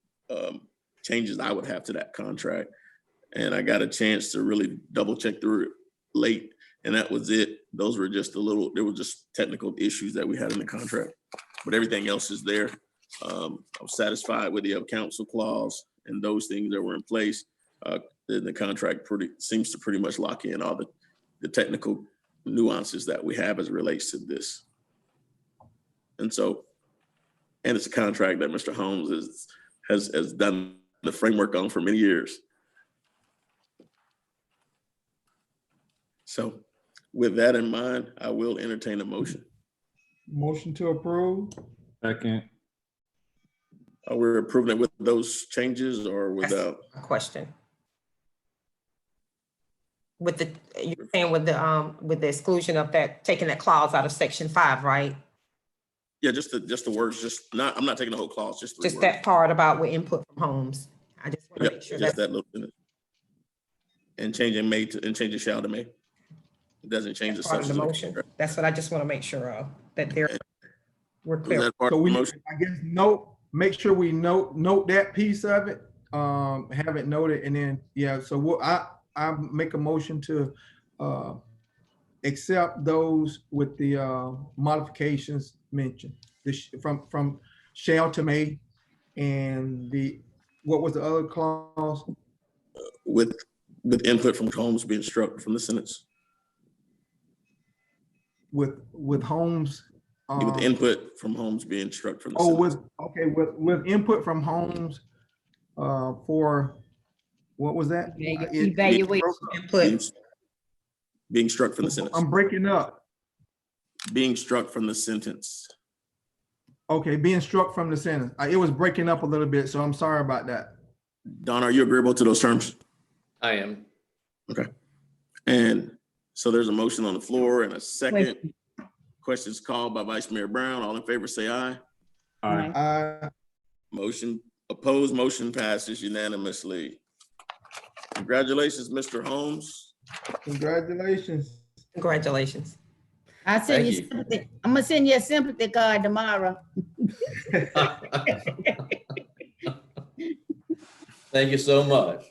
changes I would have to that contract. And I got a chance to really double check through it late, and that was it. Those were just there were just technical issues that we had in the contract, but everything else is there. I'm satisfied with the council clause and those things that were in place. The contract seems to pretty much lock in all the technical nuances that we have as it relates to this. And it's a contract that Mr. Holmes has done the framework on for many years. So with that in mind, I will entertain a motion. Motion to approve. Second. We're approving it with those changes or without? Question. You're saying with the exclusion of that, taking that clause out of section 5, right? Yeah, just the words, I'm not taking the whole clause, just Just that part about with input from homes. I just want to make sure just that little thing. And changing may and changing shall to may. It doesn't change the part of the substance. motion. That's what I just want to make sure of, that we're Is clear. that part So of the we, motion? I guess, make sure we note that piece of it, have it noted, and then, yeah, so I make a motion to accept those with the modifications mentioned, from shall to may, and what was the other clause? With input from homes being struck from the sentence. With homes. With input from homes being struck from the sentence. With input from homes for, what was that? Evaluation. Being struck from the sentence. I'm breaking up. Being struck from the sentence. Okay, being struck from the sentence. It was breaking up a little bit, so I'm sorry about that. Don, are you agreeable to those terms? I am. Okay. And so there's a motion on the floor and a second. Questions called by Vice Mayor Brown. All in favor, say aye. Aye. Motion opposed, motion passes unanimously. Congratulations, Mr. Holmes. Congratulations. Congratulations. I'm gonna send you a sympathy card tomorrow. Thank you so much.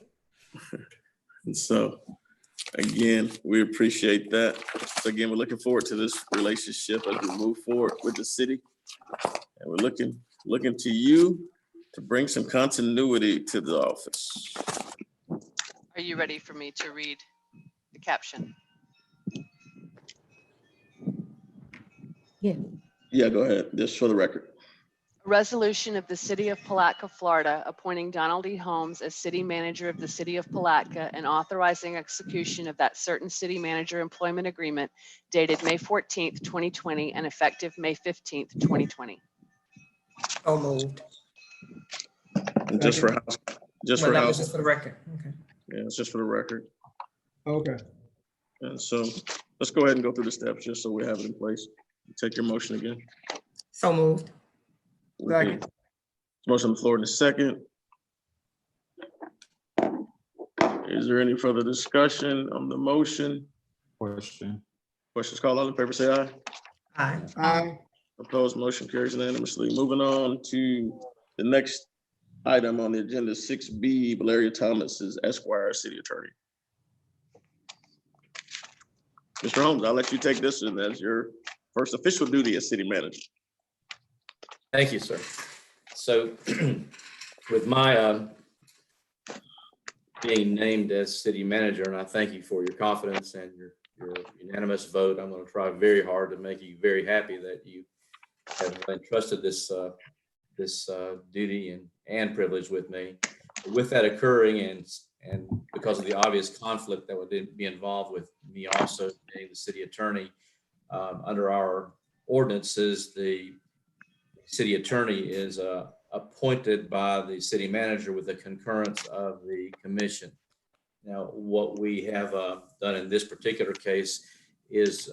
And so, again, we appreciate that. So again, we're looking forward to this relationship as we move forward with the city. And we're looking to you to bring some continuity to the office. Are you ready for me to read the caption? Yeah, go ahead, just for the record. A resolution of the City of Palatka, Florida, appointing Donald E. Holmes as City Manager of the City of Palatka and authorizing execution of that certain City Manager employment agreement dated May 14th, 2020 and effective May 15th, 2020. So moved. And just for house, just for Well, that was house, just for the record. Okay. yeah, it's just for the record. Okay. And so let's go ahead and go through the steps just so we have it in place. Take your motion again. So moved. Second. Motion on the floor in a second. Is there any further discussion on the motion? Question. Questions called, all in favor, say aye. Aye. Aye. Opposed, motion carries unanimously. Moving on to the next item on the agenda, 6B, Valeria Thomas is Esquire, City Attorney. Mr. Holmes, I'll let you take this one as your first official duty as city manager. Thank you, sir. So with my being named as city manager, and I thank you for your confidence and your unanimous vote, I'm going to try very hard to make you very happy that you have entrusted this duty and privilege with me. With that occurring and because of the obvious conflict that would be involved with me also being the city attorney, under our ordinances, the city attorney is appointed by the city manager with the concurrence of the commission. Now, what we have done in this particular case is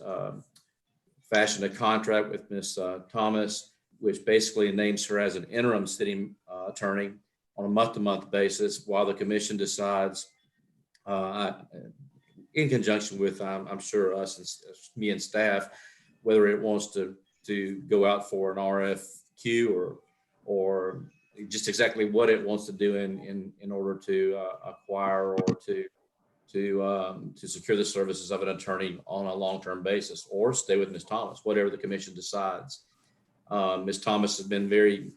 fashion a contract with Ms. Thomas, which basically names her as an interim city attorney on a month-to-month basis while the commission decides, in conjunction with, I'm sure, us and me and staff, whether it wants to go out for an RFQ or just exactly what it wants to do in order to acquire or to secure the services of an attorney on a long-term basis, or stay with Ms. Thomas, whatever the commission decides. Ms. Thomas has been very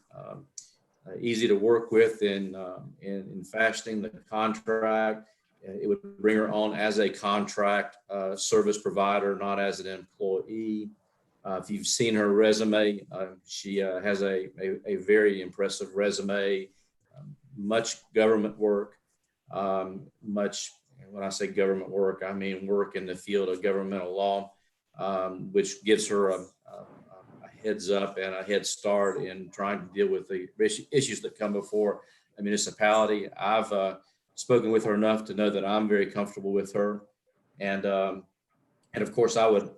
easy to work with in fashioning the contract. It would bring her on as a contract service provider, not as an employee. If you've seen her resume, she has a very impressive resume, much government work, when I say government work, I mean work in the field of governmental law, which gives her a heads up and a head start in trying to deal with the issues that come before a municipality. I've spoken with her enough to know that I'm very comfortable with her. And of course I would,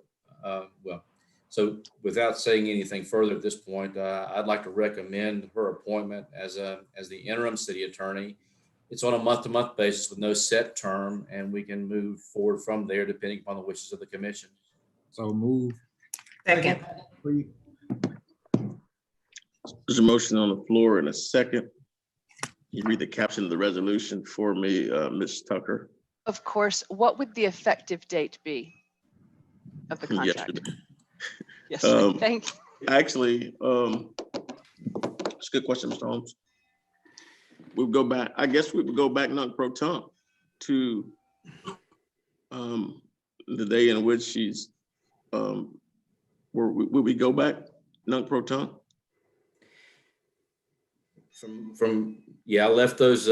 so without saying anything further at this point, I'd like to recommend her appointment as the interim city attorney. It's on a month-to-month basis with no set term, and we can move forward from there depending upon the wishes of the commission. So move. Second. There's a motion on the floor in a second. You read the caption of the resolution for me, Ms. Tucker. Of course, what would the effective date be of the contract? Yesterday. Thank you. Actually, it's a good question, Mr. Holmes. We'll go back, I guess we would go back non-pro-tunc to the day in which she's, will we go back non-pro-tunc? Yeah, I left those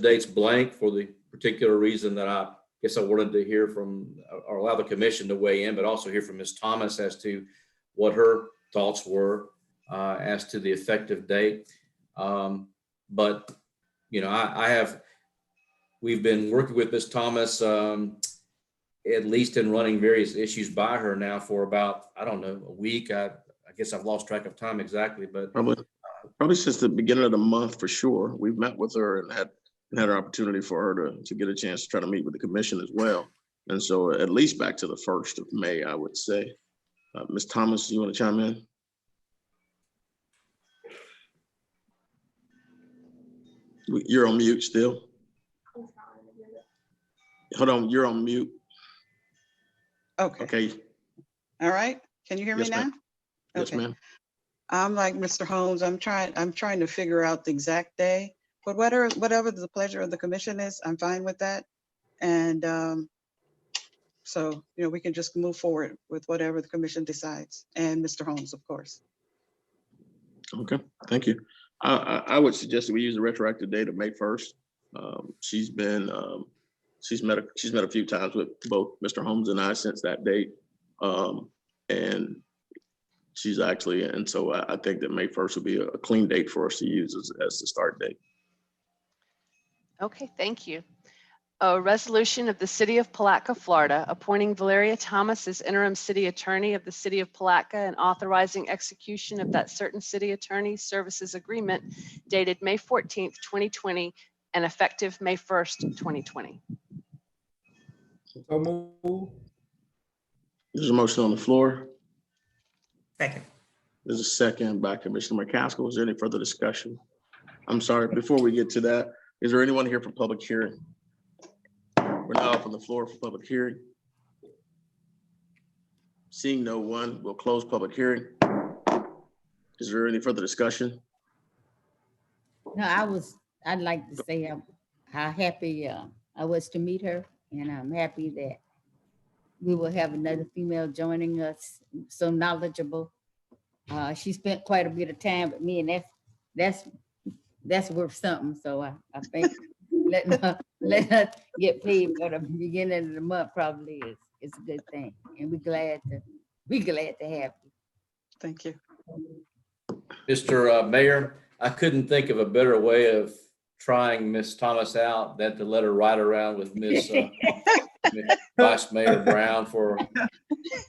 dates blank for the particular reason that I guess I wanted to hear from, or allow the commission to weigh in, but also hear from Ms. Thomas as to what her thoughts were as to the effective date. But, you know, we've been working with Ms. Thomas at least in running various issues by her now for about, I don't know, a week. I guess I've lost track of time exactly, but Probably since the beginning of the month for sure. We've met with her and had an opportunity for her to get a chance to try to meet with the commission as well. And so at least back to the 1st of May, I would say. Ms. Thomas, you want to chime in? You're on mute still. Hold on, you're on mute. Okay, Okay, all right. Can you hear me Yes, now? ma'am. Yes, Okay. ma'am. I'm like Mr. Holmes, I'm trying to figure out the exact day, but whatever the pleasure of the commission is, I'm fine with that. And so, we can just move forward with whatever the commission decides, and Mr. Holmes, of course. Okay, thank you. I would suggest that we use the retroactive date of May 1st. She's met a few times with both Mr. Holmes and I since that date. And she's actually, and so I think that May 1st would be a clean date for us to use as the start date. Okay, thank you. A resolution of the City of Palatka, Florida, appointing Valeria Thomas as interim city attorney of the City of Palatka and authorizing execution of that certain city attorney services agreement dated May 14th, 2020 and effective May 1st, 2020. So move. There's a motion on the floor. Second. There's a second by Commissioner McCaskill. Is there any further discussion? I'm sorry, before we get to that, is there anyone here for public hearing? We're now up on the floor for public hearing. Seeing no one, we'll close public hearing. Is there any further discussion? No, I'd like to say how happy I was to meet her, and I'm happy that we will have another female joining us, so knowledgeable. She spent quite a bit of time with me, and that's worth something. So I think let her get paid for the beginning of the month probably is a good thing, and we're glad to have you. Thank you. Mr. Mayor, I couldn't think of a better way of trying Miss Thomas out than to let her ride around with Miss Vice Mayor Brown for a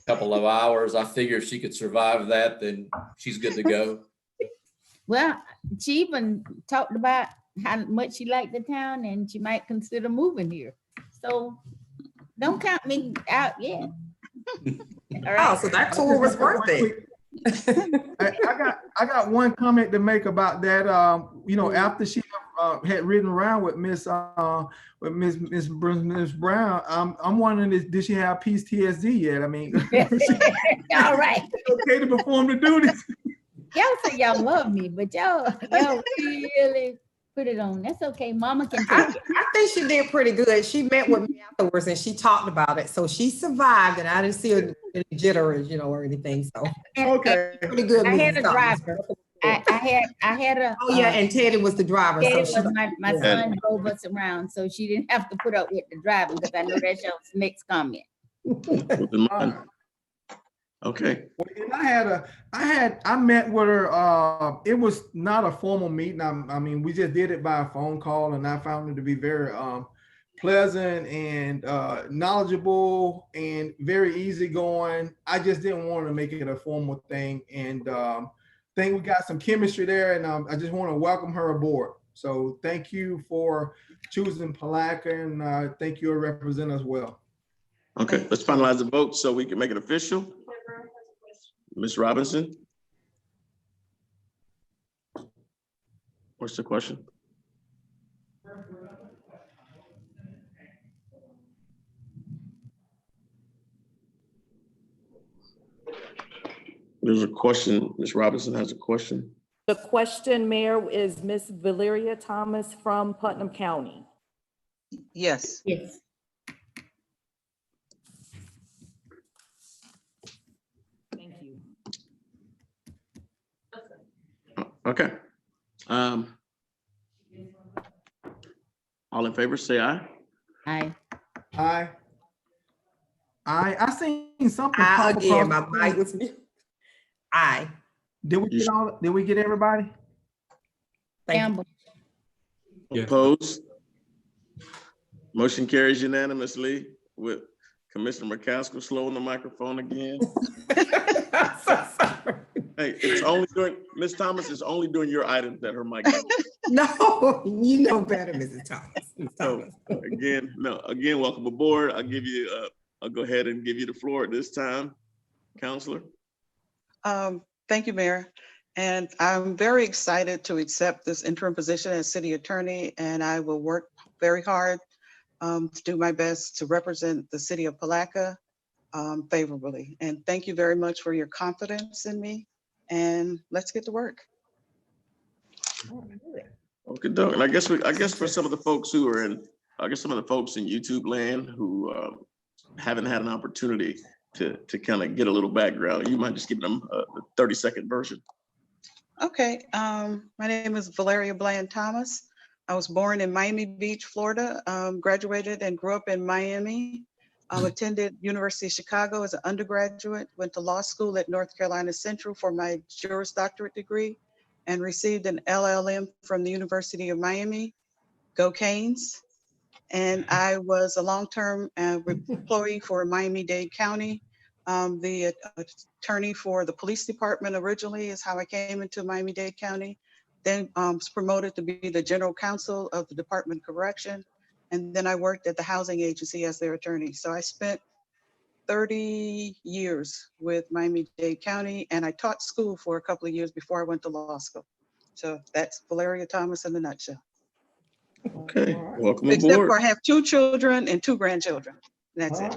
couple of hours. I figure if she could survive that, then she's good to go. Well, she even talked about how much she liked the town and she might consider moving here. So don't count me out yet. All right. Oh, so that tour was worth it. I got one comment to make about that. After she had ridden around with Miss Brown, I'm wondering, did she have PTSD yet? I mean, All right. okay to perform the duties. Y'all say y'all love me, but y'all really put it on. That's okay. Mama can take it. I think she did pretty good. She met with me afterwards and she talked about it. So she survived and I didn't see her any jitters, or anything. So Okay. pretty good. I had Mrs. a Thomas. driver. I had a. Oh yeah, and Teddy was the driver. Teddy So was my son drove us around, so she didn't have to put up with the driving because I know that's your next comment. Okay. And I met with her. It was not a formal meeting. I mean, we just did it by a phone call, and I found her to be very pleasant and knowledgeable and very easygoing. I just didn't want to make it a formal thing, and think we got some chemistry there, and I just want to welcome her aboard. So thank you for choosing Palatka, and thank you for representing us well. Okay, let's finalize the vote so we can make it official. Ms. Robinson? What's the question? There's a question. Ms. Robinson has a question. The question, Mayor, is Miss Valeria Thomas from Putnam County. Yes. Yes. Thank you. Okay. All in favor, say aye. Aye. I seen something I pop again, across my mic was mute. Aye. Did we get everybody? Campbell. Yeah. Opposed? Motion carries unanimously with Commissioner McCaskill slowing the microphone again. I'm so sorry. Hey, it's only during, Ms. Thomas is only doing your items that her mic. No, you know better, Mrs. Thomas. Ms. So Thomas. again, welcome aboard. I'll go ahead and give you the floor at this time, Counselor. Thank you, Mayor. And I'm very excited to accept this interim position as city attorney, and I will work very hard do my best to represent the city of Palatka favorably. And thank you very much for your confidence in me. And let's get to work. Okay, Doug. And I guess for some of the folks who are in, some of the folks in YouTube land who haven't had an opportunity to kind of get a little background, you might just give them a 30-second version. Okay, my name is Valeria Bland Thomas. I was born in Miami Beach, Florida, graduated and grew up in Miami. Attended University of Chicago as an undergraduate, went to law school at North Carolina Central for my Juris Doctorate degree, and received an LLM from the University of Miami. Go Canes. And I was a long-term employee for Miami-Dade County. The attorney for the police department originally is how I came into Miami-Dade County. Then was promoted to be the general counsel of the Department of Correction. And then I worked at the housing agency as their attorney. So I spent 30 years with Miami-Dade County, and I taught school for a couple of years before I went to law school. So that's Valeria Thomas in a nutshell. Okay, welcome Except aboard. for I have 2 children and 2 grandchildren. That's it.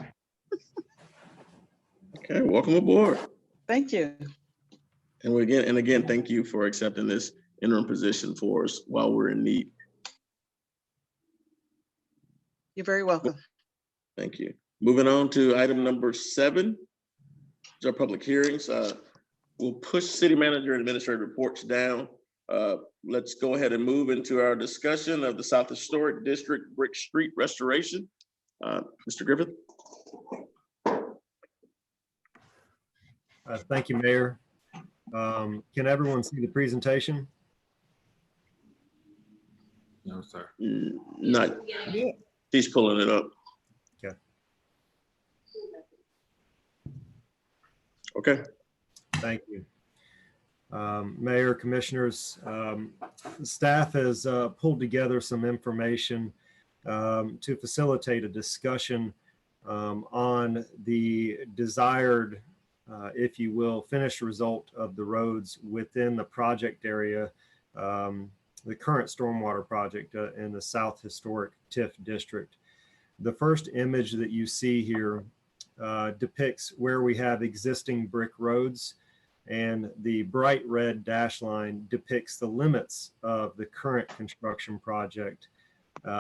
Okay, welcome aboard. Thank you. And again, thank you for accepting this interim position for us while we're in need. You're very welcome. Thank you. Moving on to item number 7, which are public hearings. We'll push city manager and administrative reports down. Let's go ahead and move into our discussion of the South Historic District Brick Street restoration. Mr. Griffith. Thank you, Mayor. Can everyone see the presentation? No, sir. Not. He's pulling it up. Okay. Okay. Thank you. Mayor, Commissioners, staff has pulled together some information to facilitate a discussion on the desired, if you will, finished result of the roads within the project area, the current stormwater project in the South Historic TIF District. The first image that you see here depicts where we have existing brick roads, and the bright red dash line depicts the limits of the current construction project.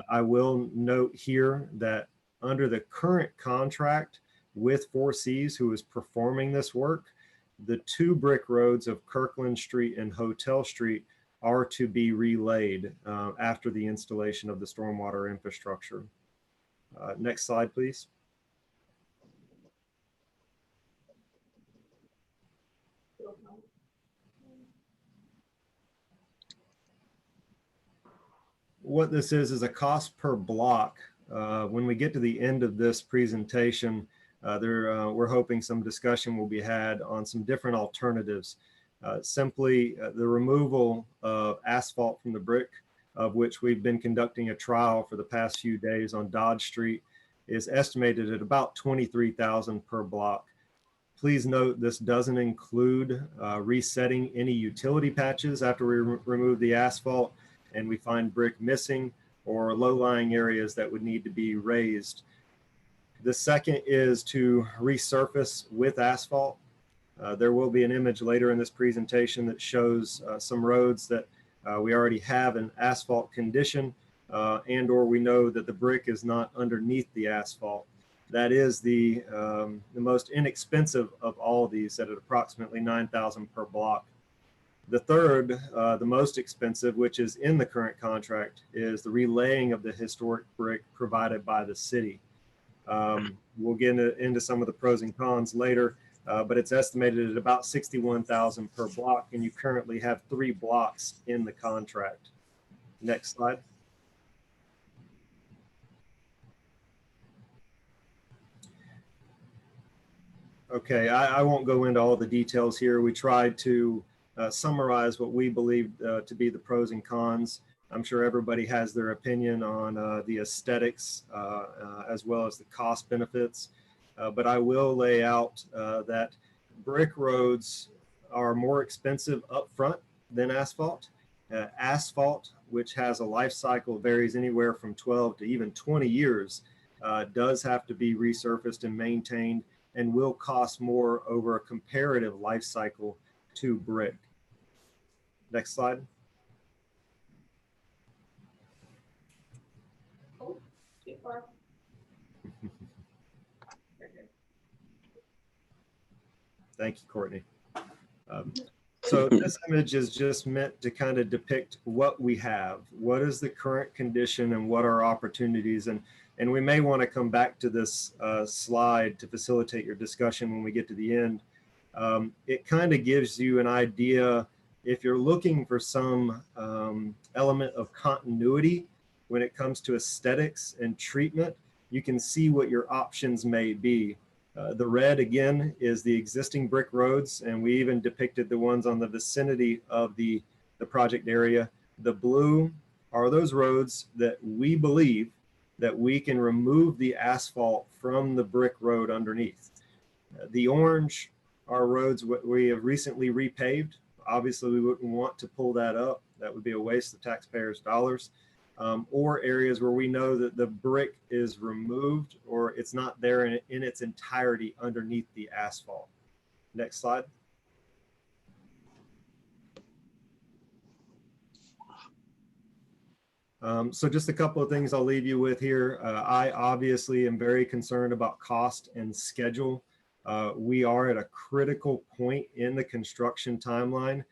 I will note here that under the current contract with 4Cs, who is performing this work, the 2 brick roads of Kirkland Street and Hotel Street are to be relayed after the installation of the stormwater infrastructure. Next slide, please. What this is a cost per block. When we get to the end of this presentation, we're hoping some discussion will be had on some different alternatives. Simply the removal of asphalt from the brick, of which we've been conducting a trial for the past few days on Dodge Street, is estimated at about $23,000 per block. Please note this doesn't include resetting any utility patches after we remove the asphalt and we find brick missing or low-lying areas that would need to be raised. The second is to resurface with asphalt. There will be an image later in this presentation that shows some roads that we already have in asphalt condition and or we know that the brick is not underneath the asphalt. That is the most inexpensive of all these at approximately $9,000 per block. The third, the most expensive, which is in the current contract, is the relaying of the historic brick provided by the city. We'll get into some of the pros and cons later, but it's estimated at about $61,000 per block, and you currently have 3 blocks in the contract. Next slide. Okay, I won't go into all the details here. We tried to summarize what we believe to be the pros and cons. I'm sure everybody has their opinion on the aesthetics as well as the cost benefits. But I will lay out that brick roads are more expensive up front than asphalt. Asphalt, which has a life cycle varies anywhere from 12 to even 20 years, does have to be resurfaced and maintained and will cost more over a comparative life cycle to brick. Next slide. Thank you, Courtney. So this image is just meant to kind of depict what we have, what is the current condition and what are opportunities. And we may want to come back to this slide to facilitate your discussion when we get to the end. It kind of gives you an idea if you're looking for some element of continuity when it comes to aesthetics and treatment, you can see what your options may be. The red, again, is the existing brick roads, and we even depicted the ones on the vicinity of the project area. The blue are those roads that we believe that we can remove the asphalt from the brick road underneath. The orange are roads we have recently repaved. Obviously, we wouldn't want to pull that up. That would be a waste of taxpayers' dollars. Or areas where we know that the brick is removed or it's not there in its entirety underneath the asphalt. Next slide. So just a couple of things I'll leave you with here. I obviously am very concerned about cost and schedule. We are at a critical point in the construction timeline.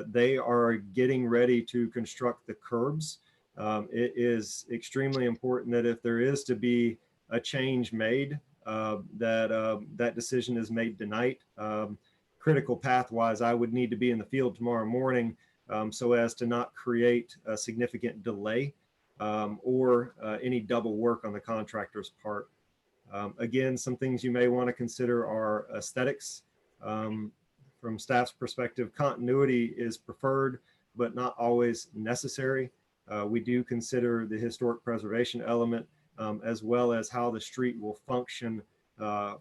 They are getting ready to construct the curbs. It is extremely important that if there is to be a change made, that decision is made tonight. Critical path-wise, I would need to be in the field tomorrow morning so as to not create a significant delay or any double work on the contractor's part. Again, some things you may want to consider are aesthetics. From staff's perspective, continuity is preferred, but not always necessary. We do consider the historic preservation element as well as how the street will function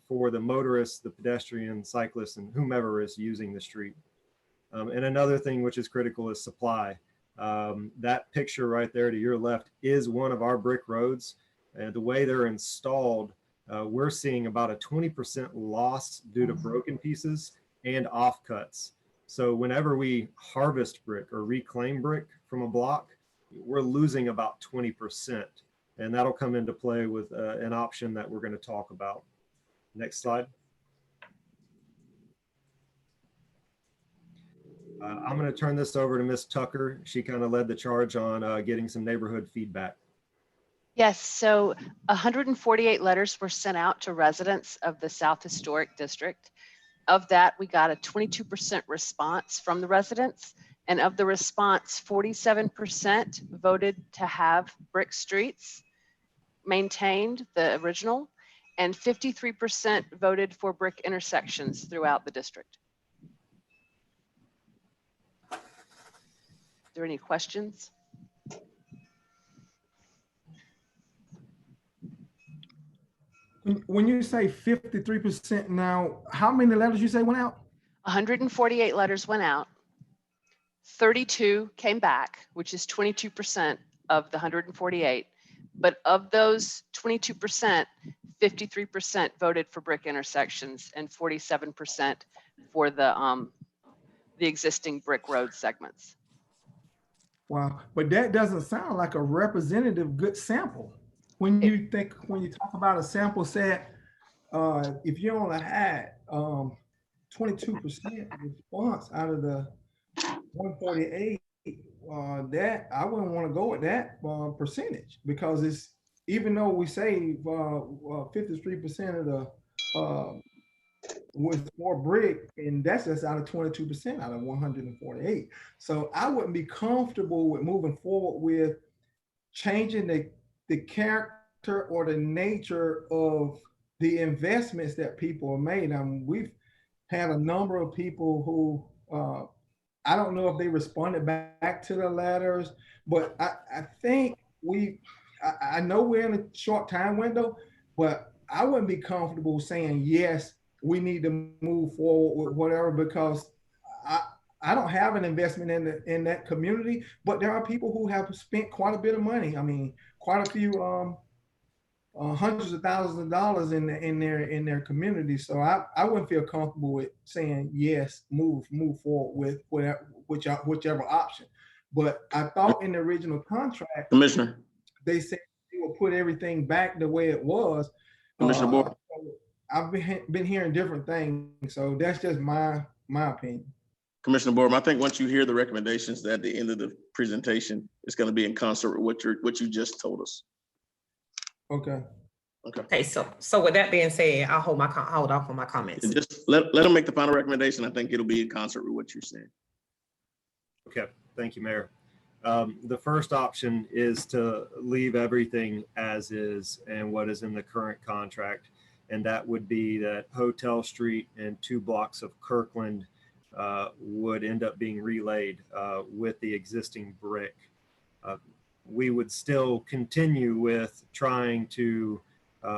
for the motorists, the pedestrian, cyclists, and whomever is using the street. And another thing which is critical is supply. That picture right there to your left is one of our brick roads. And the way they're installed, we're seeing about a 20% loss due to broken pieces and offcuts. So whenever we harvest brick or reclaim brick from a block, we're losing about 20%. And that'll come into play with an option that we're going to talk about. Next slide. I'm going to turn this over to Ms. Tucker. She kind of led the charge on getting some neighborhood feedback. Yes, so 148 letters were sent out to residents of the South Historic District. Of that, we got a 22% response from the residents. And of the response, 47% voted to have brick streets maintained, the original, and 53% voted for brick intersections throughout the district. Are there any questions? When you say 53% now, how many letters you say went out? 148 letters went out. 32 came back, which is 22% of the 148. But of those 22%, 53% voted for brick intersections and 47% for the existing brick road segments. Wow, but that doesn't sound like a representative good sample. When you talk about a sample set, if you only had 22% response out of the 148, that I wouldn't want to go with that percentage, because it's, even though we say 53% of the with more brick, and that's just out of 22% out of 148. So I wouldn't be comfortable with moving forward with changing the character or the nature of the investments that people have made. We've had a number of people who I don't know if they responded back to the letters, but I think I know we're in a short time window, but I wouldn't be comfortable saying, yes, we need to move forward with whatever, because I don't have an investment in that community, but there are people who have spent quite a bit of money. I mean, quite a few hundreds of thousands of dollars in their community. So I wouldn't feel comfortable with saying yes, move forward with whichever option. But I thought in the original contract, Commissioner, they said they would put everything back the way it was. Commissioner Board. So I've been hearing different things, so that's just my opinion. Commissioner Board, I think once you hear the recommendations at the end of the presentation, it's going to be in concert with what you just told us. Okay. Okay, so with that being said, I'll hold off on my comments. And just let them make the final recommendation. I think it'll be in concert with what you're saying. Okay, thank you, Mayor. The first option is to leave everything as is and what is in the current contract. And that would be that Hotel Street and 2 blocks of Kirkland would end up being relayed with the existing brick. We would still continue with trying to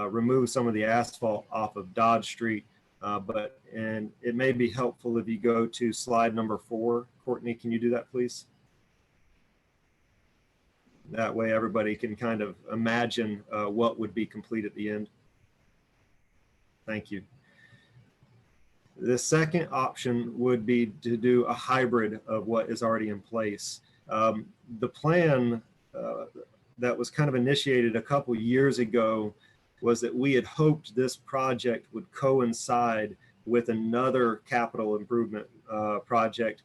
remove some of the asphalt off of Dodge Street, and it may be helpful if you go to slide number 4. Courtney, can you do that, please? That way everybody can kind of imagine what would be complete at the end. Thank you. The second option would be to do a hybrid of what is already in place. The plan that was kind of initiated a couple years ago was that we had hoped this project would coincide with another capital improvement project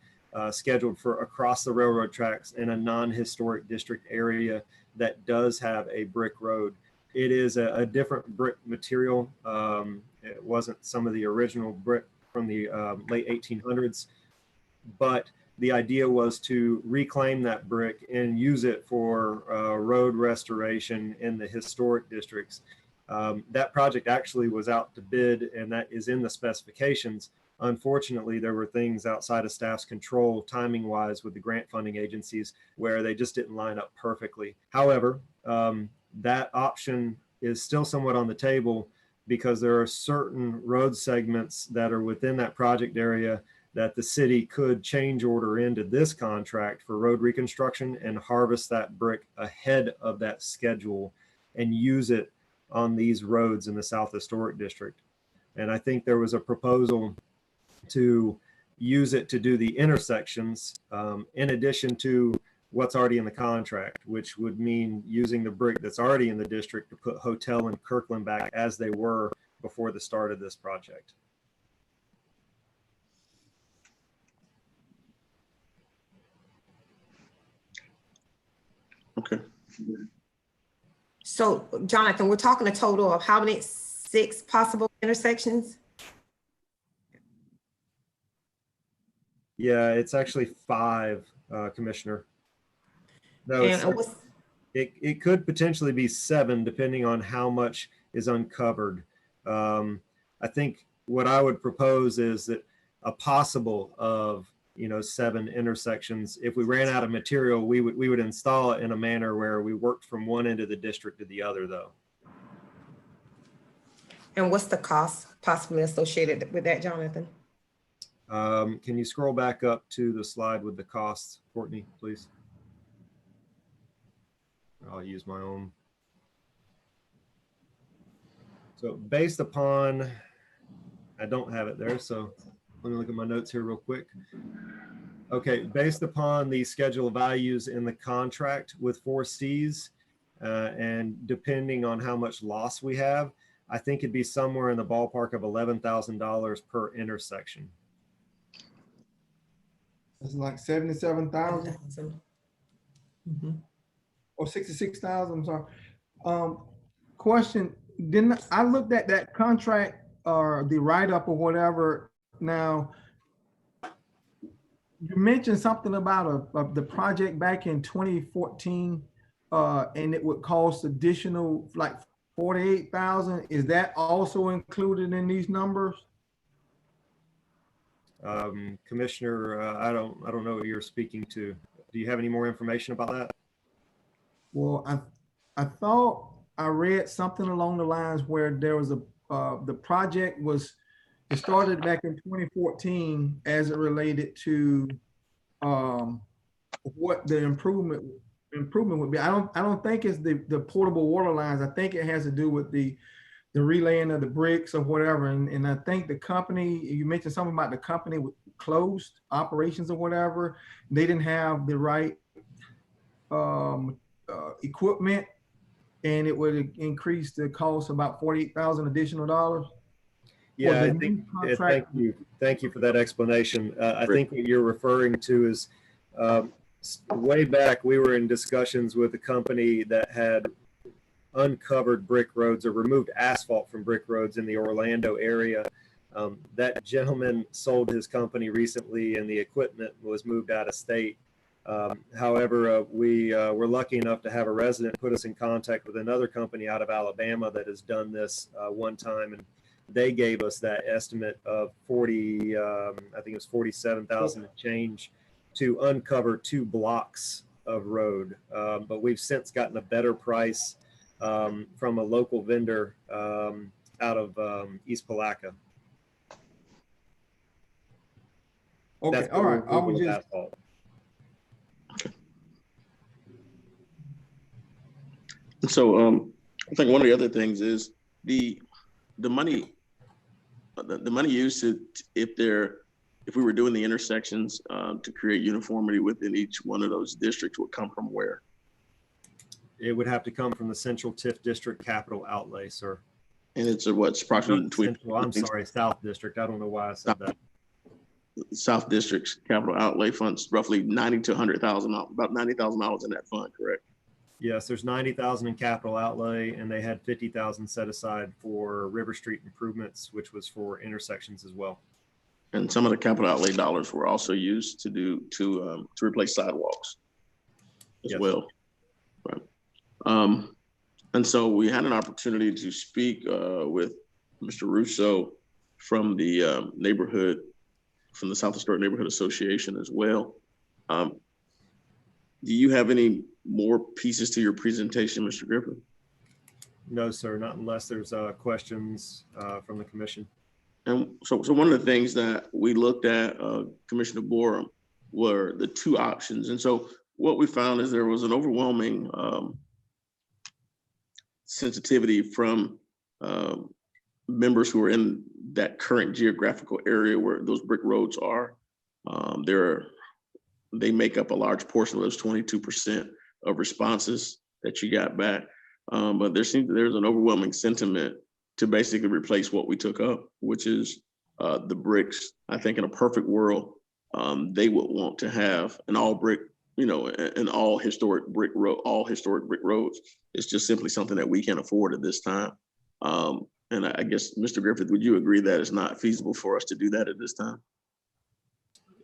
scheduled for across the railroad tracks in a non-historic district area that does have a brick road. It is a different brick material. It wasn't some of the original brick from the late 1800s, but the idea was to reclaim that brick and use it for road restoration in the historic districts. That project actually was out to bid, and that is in the specifications. Unfortunately, there were things outside of staff's control, timing wise, with the grant funding agencies where they just didn't line up perfectly. However, that option is still somewhat on the table because there are certain road segments that are within that project area that the city could change order into this contract for road reconstruction and harvest that brick ahead of that schedule and use it on these roads in the South Historic District. And I think there was a proposal to use it to do the intersections in addition to what's already in the contract, which would mean using the brick that's already in the district to put Hotel and Kirkland back as they were before the start of this project. Okay. So Jonathan, we're talking a total of how many? 6 possible intersections? Yeah, it's actually 5, Commissioner. No, it could potentially be 7 depending on how much is uncovered. I think what I would propose is that a possible of 7 intersections. If we ran out of material, we would install it in a manner where we worked from one end of the district to the other, though. And what's the cost possibly associated with that, Jonathan? Can you scroll back up to the slide with the costs, Courtney, please? I'll use my own. So based upon, I don't have it there, so let me look at my notes here real quick. Okay, based upon the schedule of values in the contract with 4 Cs, and depending on how much loss we have, I think it'd be somewhere in the ballpark of $11,000 per intersection. It's like 77,000 Mm-hmm. or 66,000. I'm sorry. Question: didn't I looked at that contract or the write-up or whatever? Now, you mentioned something about the project back in 2014, and it would cost additional like 48,000. Is that also included in these numbers? Commissioner, I don't know what you're speaking to. Do you have any more information about that? Well, I thought I read something along the lines where there was the project it started back in 2014 as it related to what the improvement would be. I don't think it's the portable water lines. I think it has to do with the relaying of the bricks or whatever. And I think the company, you mentioned something about the company with closed operations or whatever. They didn't have the right equipment, and it would increase the cost about $48,000 additional dollars. Yeah, I think, thank you for that explanation. I think what you're referring to is way back, we were in discussions with a company that had uncovered brick roads or removed asphalt from brick roads in the Orlando area. That gentleman sold his company recently and the equipment was moved out of state. However, we were lucky enough to have a resident put us in contact with another company out of Alabama that has done this one time, and they gave us that estimate of I think it was 47,000 and change to uncover 2 blocks of road. But we've since gotten a better price from a local vendor out of East Palatka. Okay, all right. I was just. So I think one of the other things is the money used to, if we were doing the intersections to create uniformity within each one of those districts, would come from where? It would have to come from the Central TIF District capital outlay, sir. And it's what's approximately between. I'm sorry, South District. I don't know why I said that. South District's capital outlay funds roughly $90,000 to $100,000, about $90,000 in that fund, correct? Yes, there's $90,000 in capital outlay, and they had $50,000 set aside for River Street improvements, which was for intersections as well. And some of the capital outlay dollars were also used to replace sidewalks as well. Right. And so we had an opportunity to speak with Mr. Russo from the from the South Historic Neighborhood Association as well. Do you have any more pieces to your presentation, Mr. Griffin? No, sir, not unless there's questions from the commission. And so one of the things that we looked at, Commissioner Borum, were the 2 options. And so what we found is there was an overwhelming sensitivity from members who are in that current geographical area where those brick roads are. They make up a large portion of those 22% of responses that you got back. But there's an overwhelming sentiment to basically replace what we took up, which is the bricks. I think in a perfect world, they would want to have an all brick, an all historic brick roads. It's just simply something that we can't afford at this time. And I guess, Mr. Griffith, would you agree that it's not feasible for us to do that at this time?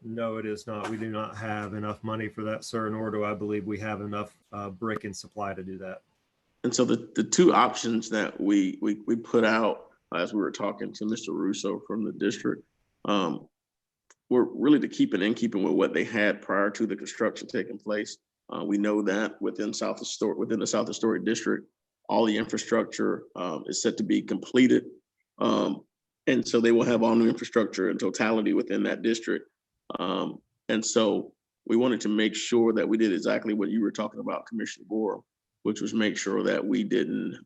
No, it is not. We do not have enough money for that, sir, nor do I believe we have enough brick and supply to do that. And so the 2 options that we put out as we were talking to Mr. Russo from the district were really to keep it in keeping with what they had prior to the construction taking place. We know that within the South Historic District, all the infrastructure is set to be completed. And so they will have all new infrastructure in totality within that district. And so we wanted to make sure that we did exactly what you were talking about, Commissioner Borum, which was make sure that we didn't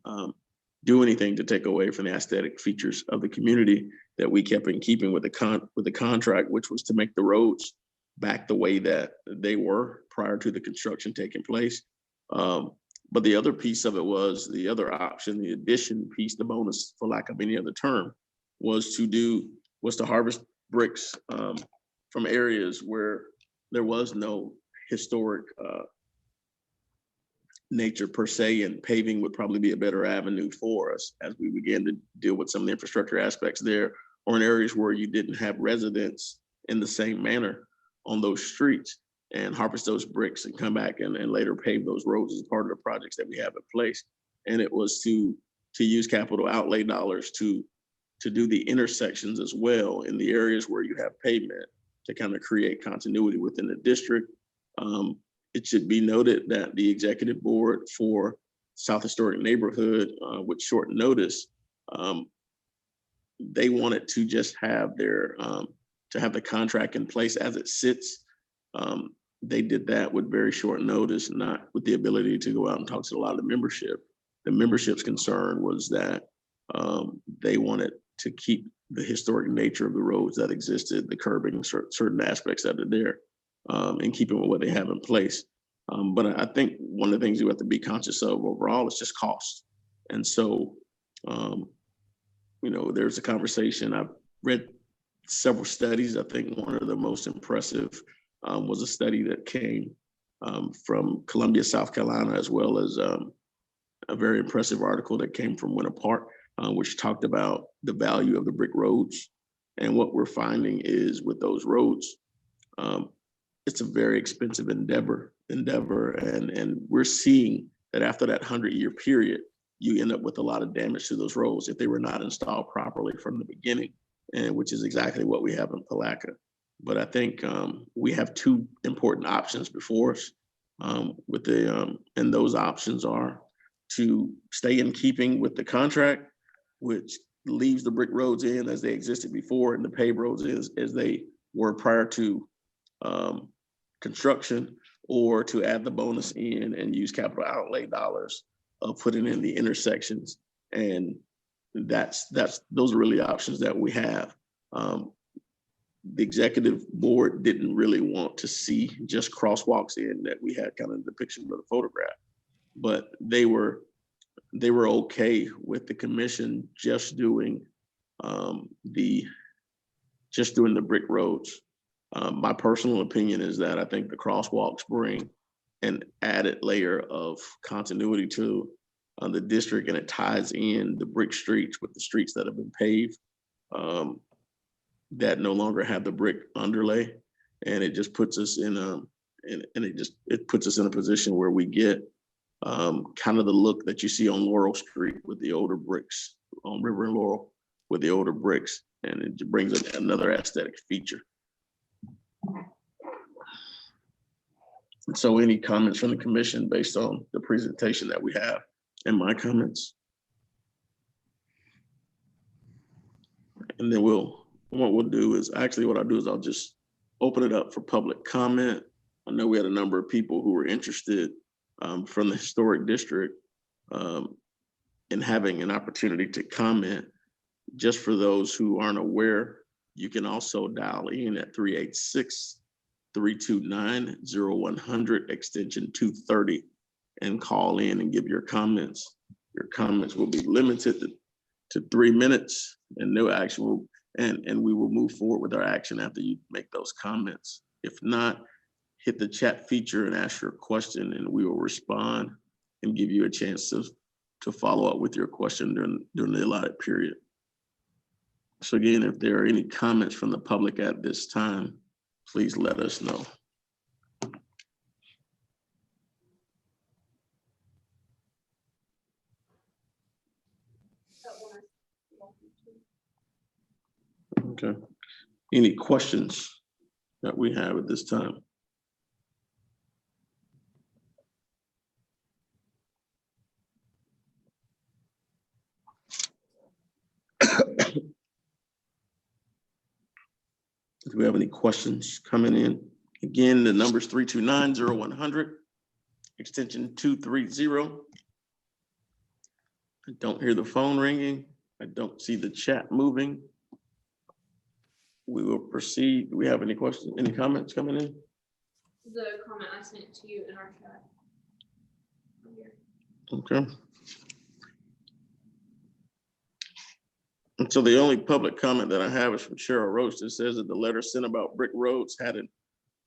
do anything to take away from the aesthetic features of the community, that we kept in keeping with the contract, which was to make the roads back the way that they were prior to the construction taking place. But the other piece of it was the other option, the addition piece, the bonus, for lack of any other term, was to harvest bricks from areas where there was no historic nature per se, and paving would probably be a better avenue for us as we begin to deal with some of the infrastructure aspects there, or in areas where you didn't have residents in the same manner on those streets, and harvest those bricks and come back and later pave those roads as part of the projects that we have in place. And it was to use capital outlay dollars to do the intersections as well in the areas where you have pavement, to kind of create continuity within the district. It should be noted that the executive board for South Historic Neighborhood, with short notice, they wanted to just have to have the contract in place as it sits They did that with very short notice, not with the ability to go out and talk to a lot of the membership. The membership's concern was that they wanted to keep the historic nature of the roads that existed, the curbing, certain aspects that are there, and keeping with what they have in place. But I think one of the things you have to be conscious of overall is just cost. And so, there's a conversation. I've read several studies. I think one of the most impressive was a study that came from Columbia, South Carolina, as well as a very impressive article that came from Winter Park, which talked about the value of the brick roads. And what we're finding is with those roads, it's a very expensive endeavor, and we're seeing that after that 100-year period, you end up with a lot of damage to those roads if they were not installed properly from the beginning, and which is exactly what we have in Palatka. But I think we have two important options before us and those options are to stay in keeping with the contract, which leaves the brick roads in as they existed before and the paved roads as they were prior to construction, or to add the bonus in and use capital outlay dollars of putting in the intersections. And those are really options that we have. The executive board didn't really want to see just crosswalks in that we had kind of the picture of the photograph, but they were okay with the commission just doing the brick roads. My personal opinion is that I think the crosswalks bring an added layer of continuity to the district, and it ties in the brick streets with the streets that have been paved that no longer have the brick underlay, and it just puts us in it puts us in a position where we get kind of the look that you see on Laurel Street with the older bricks, on River and Laurel with the older bricks, and it brings another aesthetic feature. So any comments from the commission based on the presentation that we have and my comments? And then what I'll do is I'll just open it up for public comment. I know we had a number of people who were interested from the historic district in having an opportunity to comment. Just for those who aren't aware, you can also dial in at 386-329-0100 extension 230 and call in and give your comments. Your comments will be limited to 3 minutes, and no action and we will move forward with our action after you make those comments. If not, hit the chat feature and ask your question, and we will respond and give you a chance to follow up with your question during the allotted period. So again, if there are any comments from the public at this time, please let us know. Okay. Any questions that we have at this time? Do we have any questions coming in? Again, the number is 329-0100, extension 230. I don't hear the phone ringing. I don't see the chat moving. We will proceed. Do we have any questions, any comments coming in? The comment I sent to you in our chat. Okay. And so the only public comment that I have is from Cheryl Roach that says that the letter sent about brick roads had an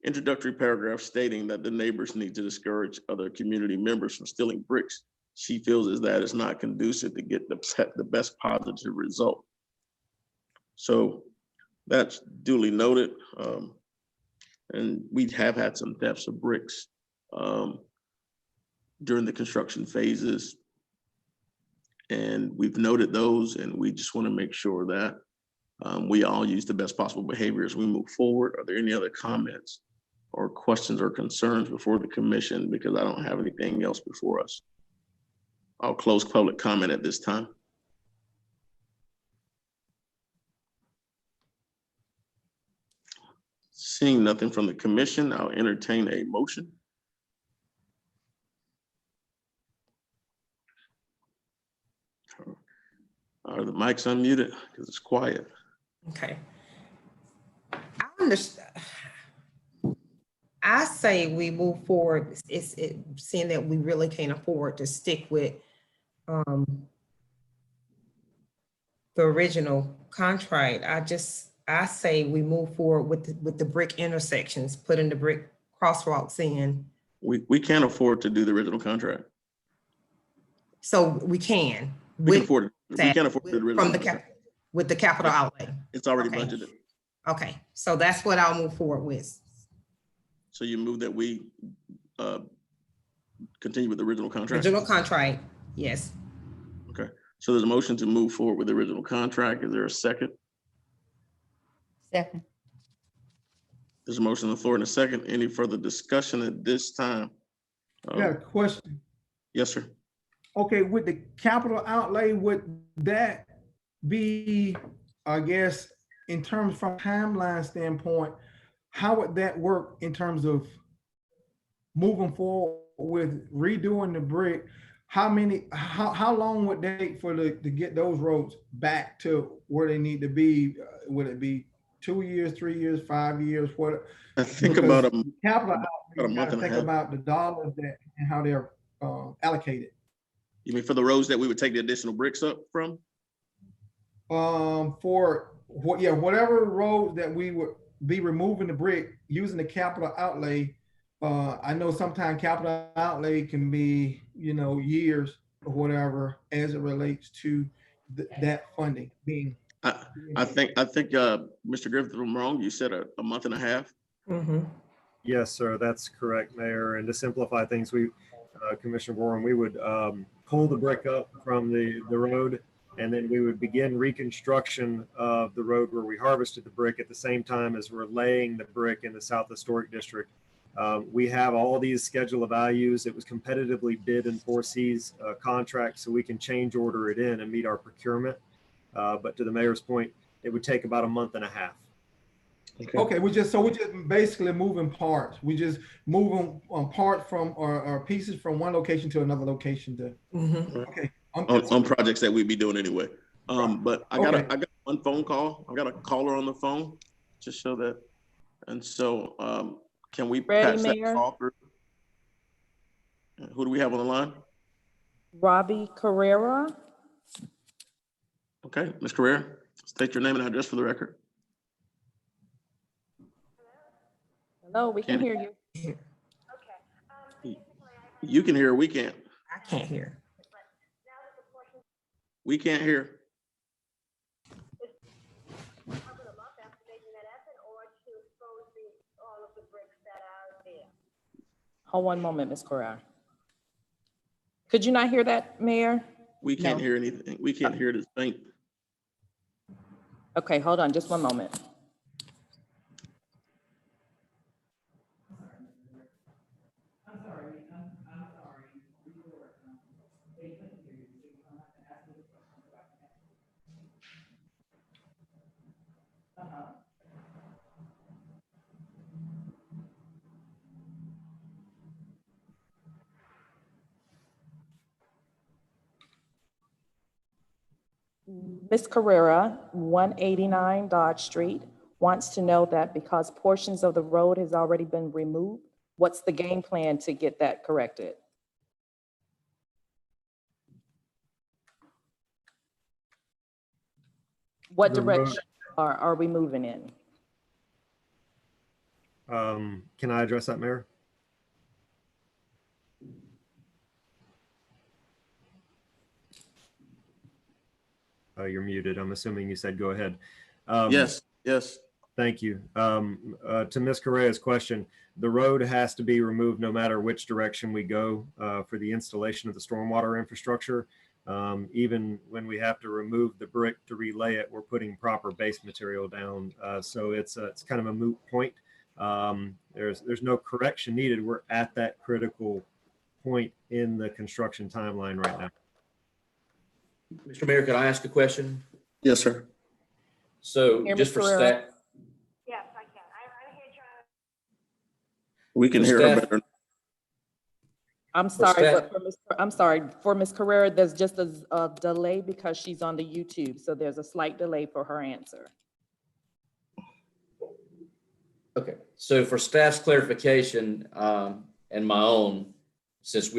introductory paragraph stating that the neighbors need to discourage other community members from stealing bricks. She feels as that is not conducive to get the best positive result. So that's duly noted. And we have had some thefts of bricks during the construction phases. And we've noted those, and we just want to make sure that we all use the best possible behavior as we move forward. Are there any other comments or questions or concerns before the commission? Because I don't have anything else before us. I'll close public comment at this time. Seeing nothing from the commission, I'll entertain a motion. Are the mics unmuted? Because it's quiet. Okay. I understand. I say we move forward. Seeing that we really can't afford to stick with the original contract. I say we move forward with the brick intersections, putting the brick crosswalks in. We can't afford to do the original contract. So we can. We can afford it. We can't afford to do the original From the contract. with the capital outlay. It's already Okay. budgeted. Okay, so that's what I'll move forward with. So you move that we continue with the original contract? Original contract, yes. Okay, so there's a motion to move forward with the original contract. Is there a second? Second. There's a motion on the floor and a second. Any further discussion at this time? I got a question. Yes, sir. Okay, with the capital outlay, would that be, I guess, in terms from timeline standpoint, how would that work in terms of moving forward with redoing the brick? How long would they take to get those roads back to where they need to be? Would it be 2 years, 3 years, 5 years? What? I think about capital about a outlay, you month gotta and a think half. about the dollars that and how they're allocated. You mean for the roads that we would take the additional bricks up from? For what? Yeah, whatever road that we would be removing the brick using the capital outlay. I know sometimes capital outlay can be, years or whatever as it relates to that funding being. I think Mr. Griffith, if I'm wrong, you said a month and a half. Mm-hmm. Yes, sir, that's correct, Mayor. And to simplify things, Commissioner Warren, we would pull the brick up from the road, and then we would begin reconstruction of the road where we harvested the brick at the same time as we're laying the brick in the South Historic District. We have all these schedule of values. It was competitively bid in 4C's contract, so we can change order it in and meet our procurement. But to the mayor's point, it would take about a month and a half. Okay, we're just basically moving parts. We just moving part from or pieces from one location to another location to. Okay. On projects that we'd be doing anyway. But I got one phone call. I got a caller on the phone to show that. And so can we patch that call through? Who do we have on the line? Robbie Carrera. Okay, Ms. Carrera, state your name and address for the record. Hello, we can hear you. You can hear, we can't. I can't hear. We can't hear. Hold one moment, Ms. Corral. Could you not hear that, Mayor? We can't hear anything. We can't hear it. It's faint. Okay, hold on just one moment. Ms. Carrera, 189 Dodge Street, wants to know that because portions of the road has already been removed, what's the game plan to get that corrected? What direction are we moving in? Can I address that, Mayor? You're muted. I'm assuming you said go ahead. Yes. Thank you. To Ms. Correa's question, the road has to be removed no matter which direction we go for the installation of the stormwater infrastructure. Even when we have to remove the brick to relay it, we're putting proper base material down. So it's kind of a moot point. There's no correction needed. We're at that critical point in the construction timeline right now. Mr. Mayor, could I ask a question? Yes, sir. So Here, just Mr. for Herrera. stat. Yes, I can. I'm here trying We can For hear her staff- better. I'm For sorry, staff- I'm sorry, for Ms. Carrera, there's just a delay because she's on the YouTube, so there's a slight delay for her answer. Okay, so for staff's clarification, and my own, since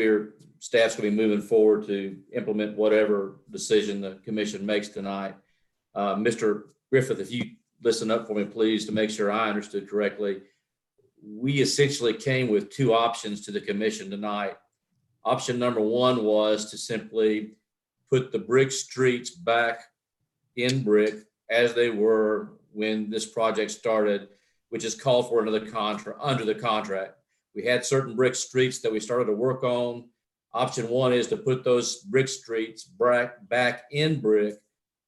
staff's gonna be moving forward to implement whatever decision the commission makes tonight. Mr. Griffith, if you listen up for me, please, to make sure I understood correctly. We essentially came with two options to the commission tonight. Option number one was to simply put the brick streets back in brick as they were when this project started, which is called for under the contract. We had certain brick streets that we started to work on. Option one is to put those brick streets back in brick.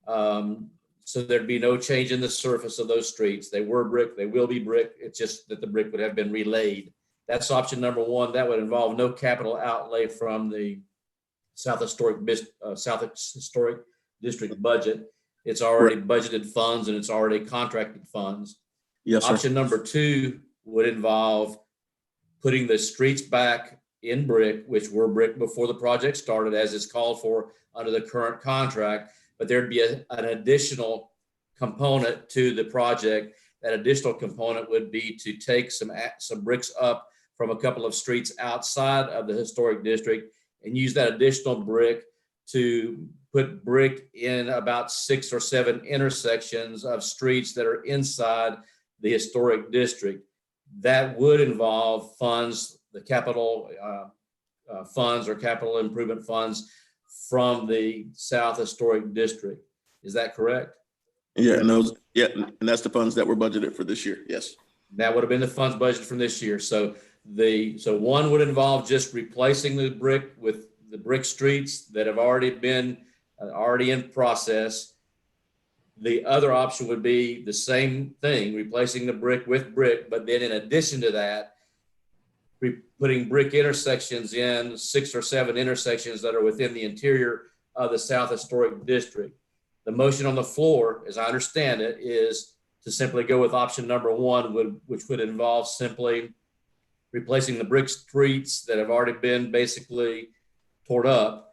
So there'd be no change in the surface of those streets. They were brick, they will be brick. It's just that the brick would have been relayed. That's option number one. That would involve no capital outlay from the South Historic District budget. It's already budgeted funds and it's already contracted funds. Yes, sir. Option number two would involve putting the streets back in brick, which were brick before the project started, as is called for under the current contract. But there'd be an additional component to the project. That additional component would be to take some bricks up from a couple of streets outside of the historic district and use that additional brick to put brick in about 6 or 7 intersections of streets that are inside the historic district. That would involve funds, the capital funds or capital improvement funds from the South Historic District. Is that correct? Yeah, and that's the funds that were budgeted for this year. Yes. That would have been the funds budgeted from this year. So one would involve just replacing the brick with the brick streets that have already been already in process. The other option would be the same thing, replacing the brick with brick, but then in addition to that, putting brick intersections in 6 or 7 intersections that are within the interior of the South Historic District. The motion on the floor, as I understand it, is to simply go with option number one, which would involve simply replacing the brick streets that have already been basically torn up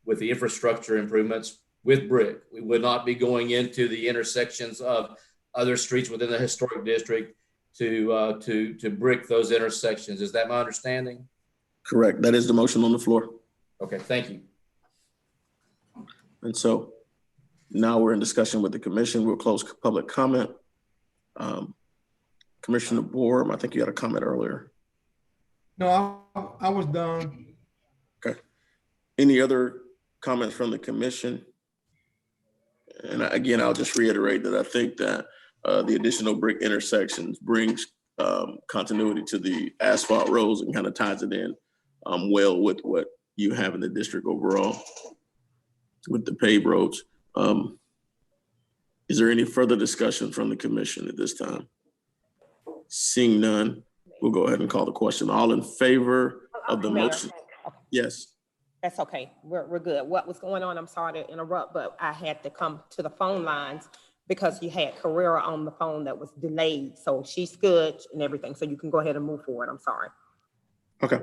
with the infrastructure improvements with brick. We would not be going into the intersections of other streets within the historic district to brick those intersections. Is that my understanding? Correct. That is the motion on the floor. Okay, thank you. And so now we're in discussion with the commission. We'll close public comment. Commissioner Bohr, I think you had a comment earlier. No, I was done. Okay. Any other comments from the commission? And again, I'll just reiterate that I think that the additional brick intersections brings continuity to the asphalt roads and kind of ties it in well with what you have in the district overall with the paved roads. Is there any further discussion from the commission at this time? Seeing none, we'll go ahead and call the question. All in favor of the motion? Yes. That's okay. We're good. What was going on? I'm sorry to interrupt, but I had to come to the phone lines because you had Carrera on the phone that was delayed. So she's good and everything. So you can go ahead and move forward. I'm sorry. Okay.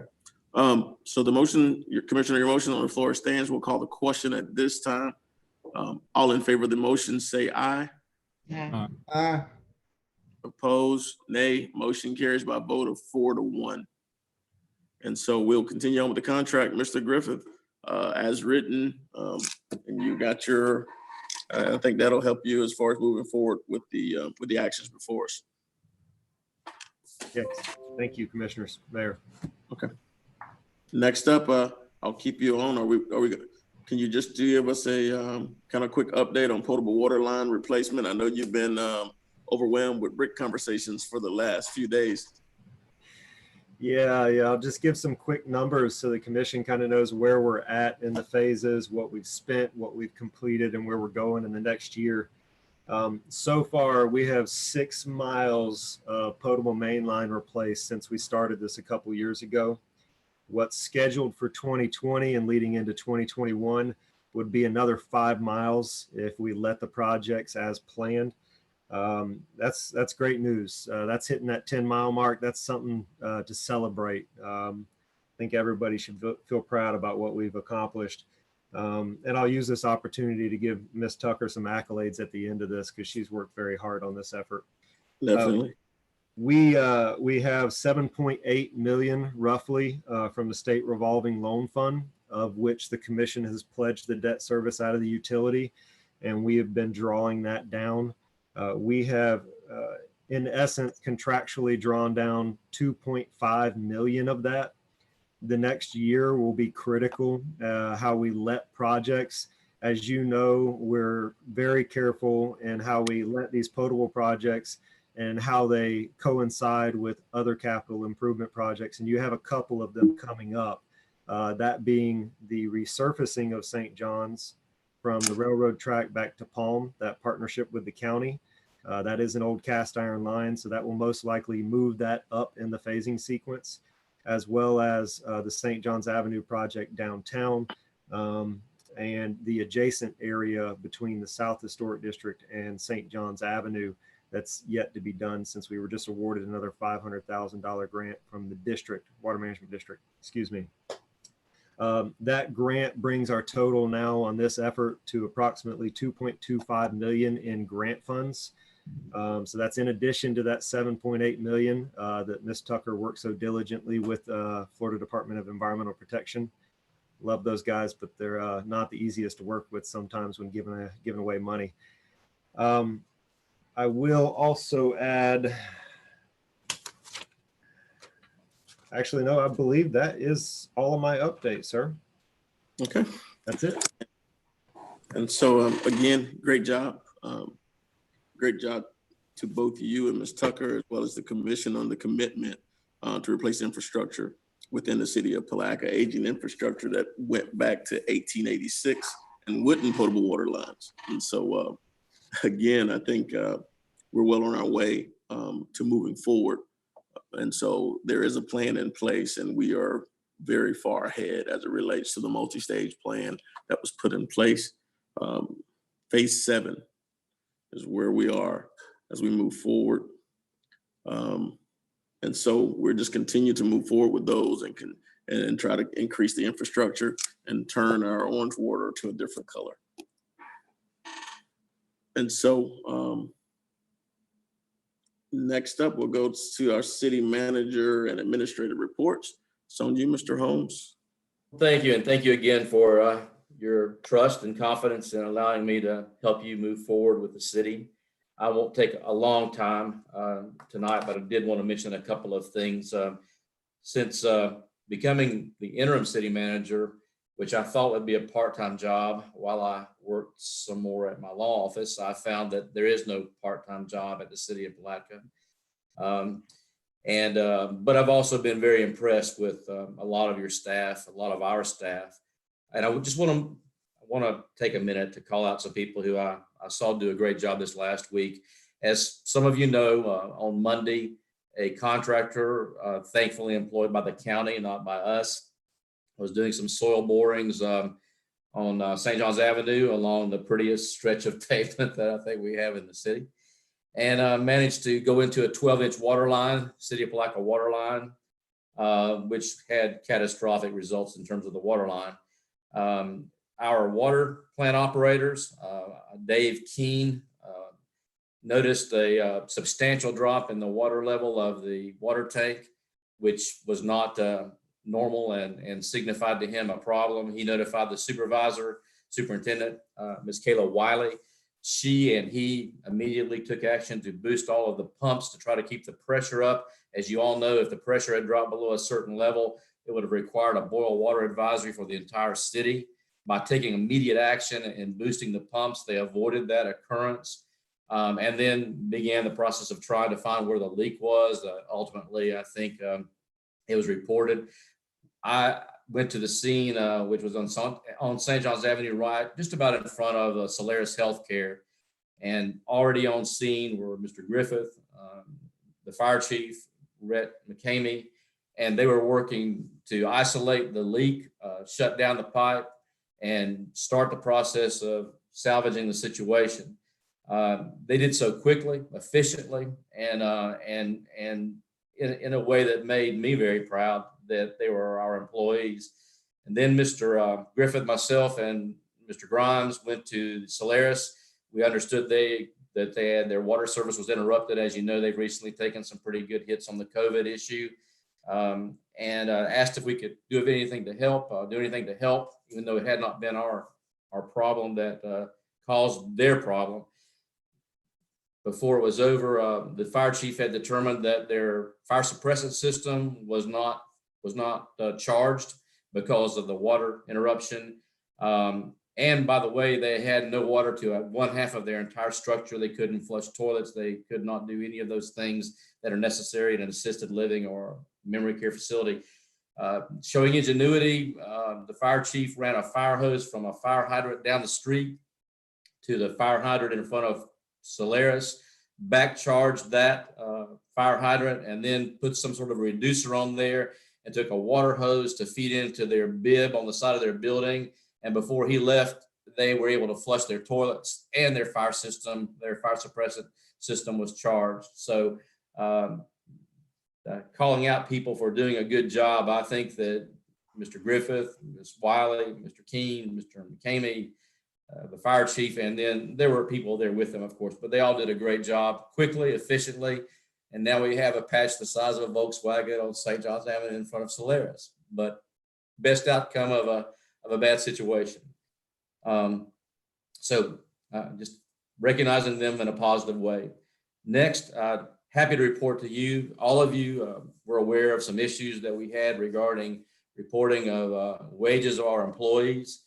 So the motion, Commissioner, your motion on the floor stands. We'll call the question at this time. All in favor of the motion, say aye. Aye. Opposed, nay. Motion carries by a vote of 4-1. And so we'll continue on with the contract, Mr. Griffith, as written. And you got your, I think that'll help you as far as moving forward with the actions before us. Yes, thank you, Commissioners, Mayor. Okay. Next up, I'll keep you on. Are we can you just give us a kind of quick update on potable water line replacement? I know you've been overwhelmed with brick conversations for the last few days. Yeah, I'll just give some quick numbers so the commission kind of knows where we're at in the phases, what we've spent, what we've completed, and where we're going in the next year. So far, we have 6 miles of potable main line replaced since we started this a couple years ago. What's scheduled for 2020 and leading into 2021 would be another 5 miles if we let the projects as planned. That's great news. That's hitting that 10-mile mark. That's something to celebrate. I think everybody should feel proud about what we've accomplished. And I'll use this opportunity to give Ms. Tucker some accolades at the end of this because she's worked very hard on this effort. Definitely. We have 7.8 million roughly from the state revolving loan fund, of which the commission has pledged the debt service out of the utility, and we have been drawing that down. We have, in essence, contractually drawn down 2.5 million of that. The next year will be critical, how we let projects. As you know, we're very careful in how we let these potable projects and how they coincide with other capital improvement projects. And you have a couple of them coming up, that being the resurfacing of St. John's from the railroad track back to Palm, that partnership with the county. That is an old cast iron line, so that will most likely move that up in the phasing sequence, as well as the St. John's Avenue project downtown, and the adjacent area between the South Historic District and St. John's Avenue that's yet to be done, since we were just awarded another $500,000 grant from the district, Water Management District, excuse me. That grant brings our total now on this effort to approximately 2.25 million in grant funds. So that's in addition to that 7.8 million that Ms. Tucker worked so diligently with Florida Department of Environmental Protection. Love those guys, but they're not the easiest to work with sometimes when giving away money. I will also add, actually, no, I believe that is all of my updates, sir. Okay. That's it. And so, again, great job. Great job to both you and Ms. Tucker, as well as the commission on the commitment to replace infrastructure within the city of Palatka, aging infrastructure that went back to 1886 and wooden potable water lines. And so, again, I think we're well on our way to moving forward. And so there is a plan in place, and we are very far ahead as it relates to the multi-stage plan that was put in place. Phase 7 is where we are as we move forward. And so we're just continue to move forward with those and try to increase the infrastructure and turn our orange water to a different color. And so next up, we'll go to our city manager and administrative reports. So on you, Mr. Holmes. Thank you. And thank you again for your trust and confidence in allowing me to help you move forward with the city. I won't take a long time tonight, but I did want to mention a couple of things. Since becoming the interim city manager, which I thought would be a part-time job while I worked some more at my law office, I found that there is no part-time job at the city of Palatka. But I've also been very impressed with a lot of your staff, a lot of our staff. And I would just want to take a minute to call out some people who I saw do a great job this last week. As some of you know, on Monday, a contractor, thankfully employed by the county, not by us, was doing some soil borings on St. John's Avenue along the prettiest stretch of pavement that I think we have in the city, and managed to go into a 12-inch water line, City of Palatka water line, which had catastrophic results in terms of the water line. Our water plant operators, Dave Keene, noticed a substantial drop in the water level of the water tank, which was not normal and signified to him a problem. He notified the superintendent, Ms. Kayla Wiley. She and he immediately took action to boost all of the pumps to try to keep the pressure up. As you all know, if the pressure had dropped below a certain level, it would have required a boil water advisory for the entire city. By taking immediate action and boosting the pumps, they avoided that occurrence, and then began the process of trying to find where the leak was. Ultimately, I think it was reported. I went to the scene, which was on St. John's Avenue, right just about in front of Solaris Healthcare, and already on scene were Mr. Griffith, the fire chief, Rhett McCamey, and they were working to isolate the leak, shut down the pipe, and start the process of salvaging the situation. They did so quickly, efficiently, and in a way that made me very proud that they were our employees. And then Mr. Griffith, myself, and Mr. Grimes went to Solaris. We understood that they had their water service was interrupted. As you know, they've recently taken some pretty good hits on the COVID issue, and asked if we could do anything to help, even though it had not been our problem that caused their problem. Before it was over, the fire chief had determined that their fire suppressant system was not charged because of the water interruption. And by the way, they had no water to one half of their entire structure. They couldn't flush toilets. They could not do any of those things that are necessary in an assisted living or memory care facility. Showing ingenuity, the fire chief ran a fire hose from a fire hydrant down the street to the fire hydrant in front of Solaris, back charged that fire hydrant, and then put some sort of reducer on there and took a water hose to feed into their bib on the side of their building. And before he left, they were able to flush their toilets, and their fire suppressant system was charged. So calling out people for doing a good job, I think that Mr. Griffith, Ms. Wiley, Mr. Keene, Mr. McCamey, the fire chief, and then there were people there with them, of course, but they all did a great job, quickly, efficiently. And now we have a patch the size of a Volkswagen on St. John's Avenue in front of Solaris. But best outcome of a bad situation. So just recognizing them in a positive way. Next, happy to report to you, all of you were aware of some issues that we had regarding reporting of wages of our employees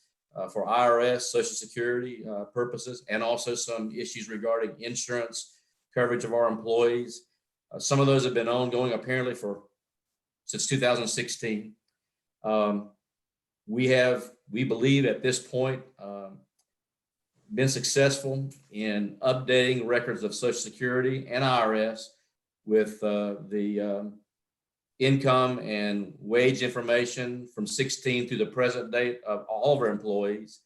for IRS, Social Security purposes, and also some issues regarding insurance coverage of our employees. Some of those have been ongoing apparently since 2016. We believe at this point, been successful in updating records of Social Security and IRS with the income and wage information from 16 through the present date of all of our employees.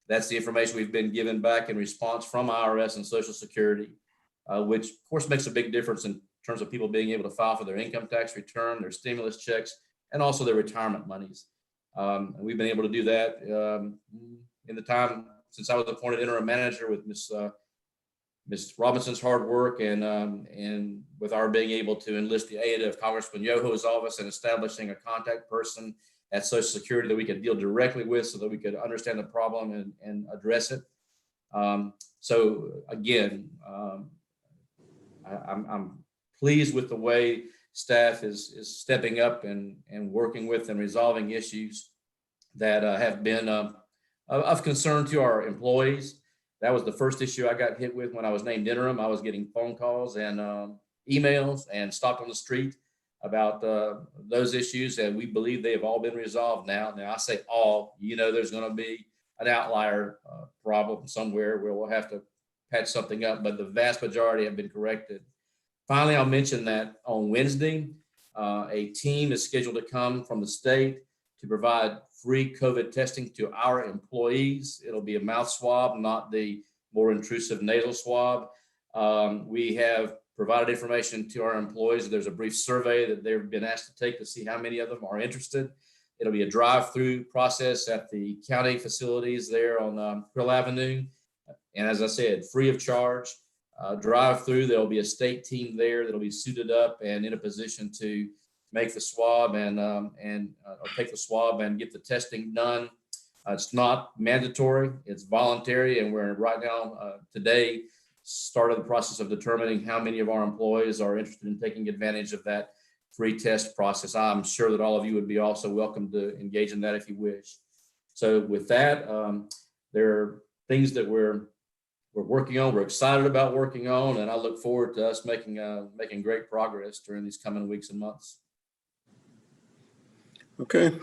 That's the information we've been given back in response from IRS and Social Security, which of course makes a big difference in terms of people being able to file for their income tax return, their stimulus checks, and also their retirement monies. And we've been able to do that in the time since I was appointed interim manager with Ms. Robinson's hard work and with our being able to enlist the aid of Congressman Yoho's office and establishing a contact person at Social Security that we could deal directly with so that we could understand the problem and address it. So again, I'm pleased with the way staff is stepping up and working with and resolving issues that have been of concern to our employees. That was the first issue I got hit with when I was named interim. I was getting phone calls and emails and stopped on the street about those issues, and we believe they have all been resolved now. Now I say all, there's going to be an outlier problem somewhere where we'll have to patch something up, but the vast majority have been corrected. Finally, I'll mention that on Wednesday, a team is scheduled to come from the state to provide free COVID testing to our employees. It'll be a mouth swab, not the more intrusive nasal swab. We have provided information to our employees. There's a brief survey that they've been asked to take to see how many of them are interested. It'll be a drive-through process at the county facilities there on Pearl Avenue. And as I said, free of charge. Drive through, there'll be a state team there that'll be suited up and in a position to make the swab or take the swab and get the testing done. It's not mandatory, it's voluntary, and we're right now today started the process of determining how many of our employees are interested in taking advantage of that free test process. I'm sure that all of you would be also welcome to engage in that if you wish. So with that, there are things that we're working on, we're excited about working on, and I look forward to us making great progress during these coming weeks and months. Okay,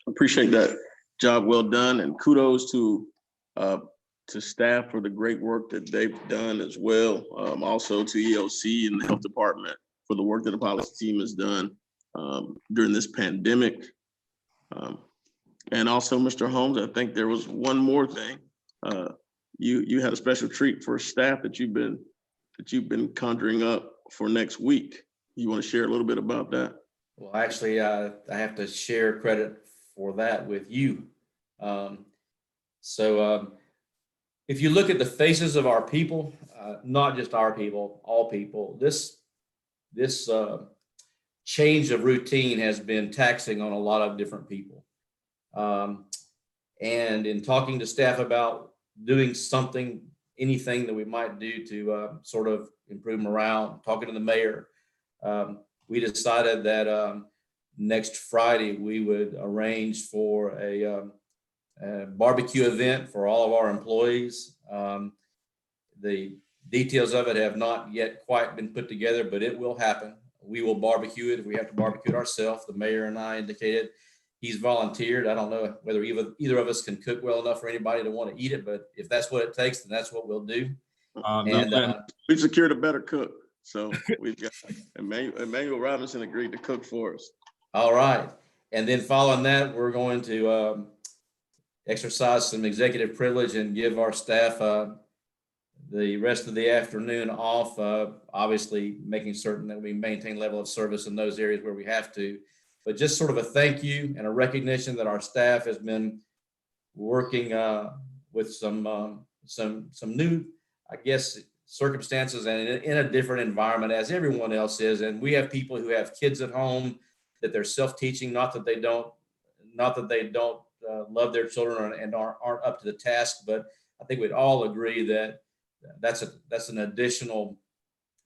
appreciate that. Job well done, and kudos to staff for the great work that they've done as well. Also to ELC and the health department for the work that the policy team has done during this pandemic. And also, Mr. Holmes, I think there was one more thing you had a special treat for staff that you've been conjuring up for next week. You want to share a little bit about that? Well, actually, I have to share credit for that with you. If you look at the faces of our people, not just our people, all people, this change of routine has been taxing on a lot of different people. And in talking to staff about doing something, anything that we might do to sort of improve morale, talking to the mayor, we decided that next Friday we would arrange for a barbecue event for all of our employees. The details of it have not yet quite been put together, but it will happen. We will barbecue it if we have to barbecue it ourselves. The mayor and I indicated he's volunteered. I don't know whether either of us can cook well enough for anybody to want to eat it, but if that's what it takes, then that's what we'll do. We've secured a better cook. So we've got Emmanuel Robinson agreed to cook for us. All right. And then following that, we're going to exercise some executive privilege and give our staff the rest of the afternoon off, obviously making certain that we maintain level of service in those areas where we have to. But just sort of a thank you and a recognition that our staff has been working with some new, I guess, circumstances and in a different environment as everyone else is. And we have people who have kids at home that they're self-teaching, not that they don't love their children and aren't up to the task, but I think we'd all agree that that's an additional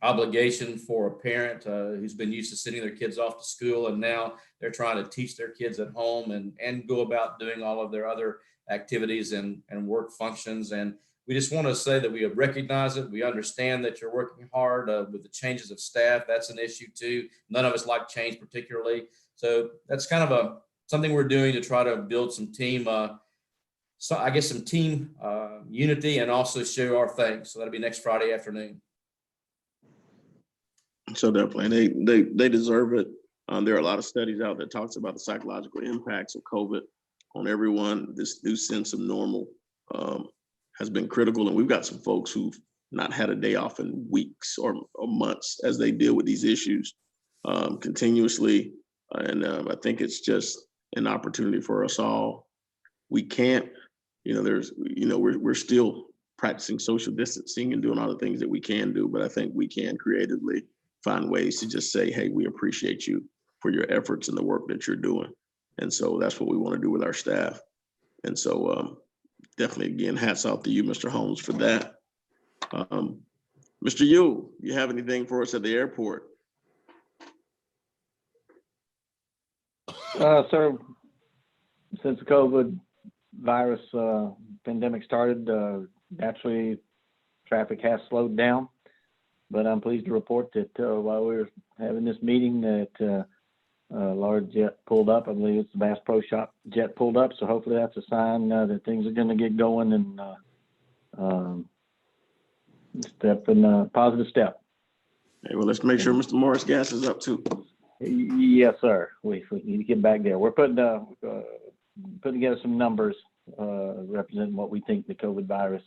obligation for a parent who's been used to sending their kids off to school, and now they're trying to teach their kids at home and go about doing all of their other activities and work functions. And we just want to say that we recognize it. We understand that you're working hard with the changes of staff. That's an issue too. None of us like change particularly. So that's kind of something we're doing to try to build some team, some team unity and also show our thanks. So that'll be next Friday afternoon. So definitely, they deserve it. There are a lot of studies out that talks about the psychological impacts of COVID on everyone. This new sense of normal has been critical, and we've got some folks who've not had a day off in weeks or months as they deal with these issues continuously. And I think it's just an opportunity for us all. We can't, we're still practicing social distancing and doing all the things that we can do, but I think we can creatively find ways to just say, hey, we appreciate you for your efforts and the work that you're doing. And so that's what we want to do with our staff. And so definitely, again, hats off to you, Mr. Holmes, for that. Mr. Yu, you have anything for us at the airport? Sir, since the COVID virus pandemic started, naturally traffic has slowed down, but I'm pleased to report that while we were having this meeting that a large jet pulled up. I believe it's the Bass Pro Shop jet pulled up, so hopefully that's a sign that things are going to get going and positive step. Hey, well, let's make sure Mr. Morris Gas is up too. Yes, sir. We need to get back there. We're putting together some numbers representing what we think the COVID virus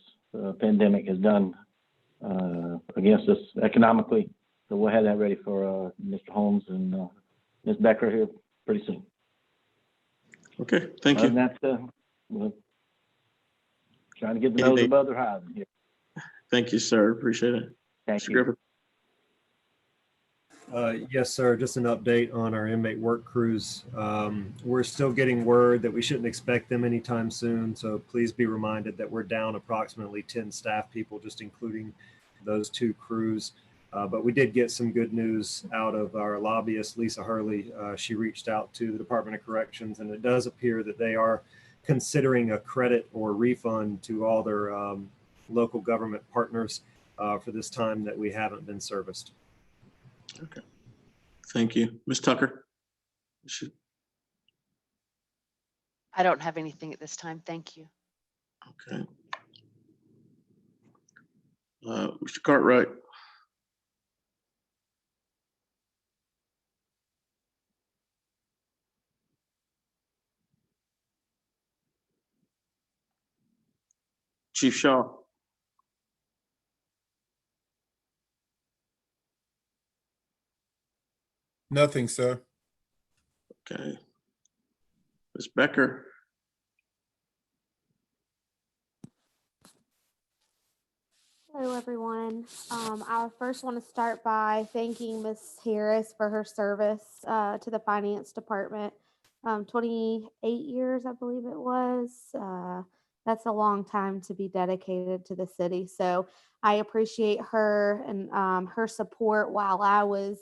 pandemic has done against us economically. So we'll have that ready for Mr. Holmes and Ms. Becker here pretty soon. Okay, thank you. And that's we're trying to get the nose above the horizon here. Thank you, sir. Appreciate it. Thank Mr. you. Griffith. Yes, sir. Just an update on our inmate work crews. We're still getting word that we shouldn't expect them anytime soon. So please be reminded that we're down approximately 10 staff people, just including those two crews. But we did get some good news out of our lobbyist, Lisa Hurley. She reached out to the Department of Corrections, and it does appear that they are considering a credit or refund to all their local government partners for this time that we haven't been serviced. Okay. Thank you. Ms. Tucker. I don't have anything at this time. Thank you. Okay. Mr. Cartwright. Chief Shaw. Nothing, sir. Okay. Ms. Becker. Hello, everyone. I first want to start by thanking Ms. Harris for her service to the Finance Department. 28 years, I believe it was. That's a long time to be dedicated to the city. So I appreciate her and her support while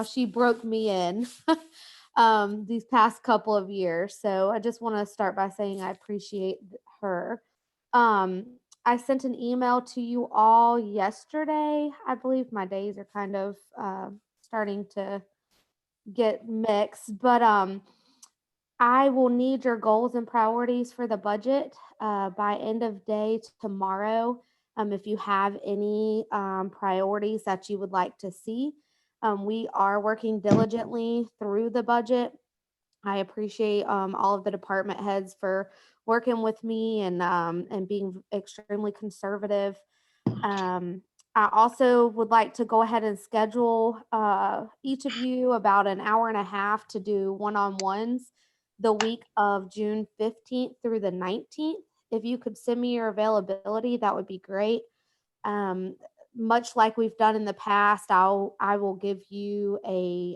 she broke me in these past couple of years. So I just want to start by saying I appreciate her. I sent an email to you all yesterday. I believe my days are kind of starting to get mixed, but I will need your goals and priorities for the budget by end of day tomorrow. If you have any priorities that you would like to see, we are working diligently through the budget. I appreciate all of the department heads for working with me and being extremely conservative. I also would like to go ahead and schedule each of you about an hour and a half to do one-on-ones the week of June 15th through the 19th. If you could send me your availability, that would be great. Much like we've done in the past, I will give you a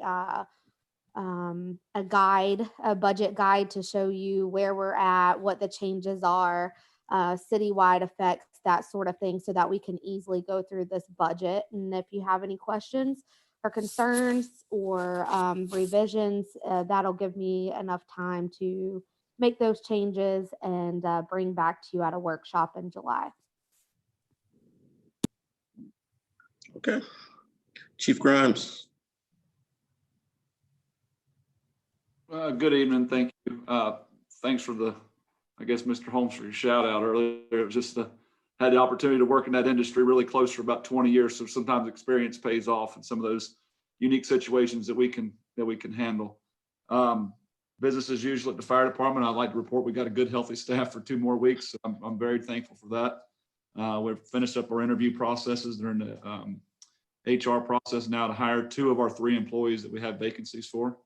guide, a budget guide to show you where we're at, what the changes are, citywide effects, that sort of thing, so that we can easily go through this budget. And if you have any questions or concerns or revisions, that'll give me enough time to make those changes and bring back to you at a workshop in July. Okay. Chief Grimes. Good evening. Thank you. Thanks for Mr. Holmes, for your shout out earlier. It was just had the opportunity to work in that industry really close for about 20 years. So sometimes experience pays off in some of those unique situations that we can handle. Business as usual at the fire department. I'd like to report we got a good, healthy staff for 2 more weeks. So I'm very thankful for that. We've finished up our interview processes. They're in the HR process now to hire 2 of our 3 employees that we have vacancies for.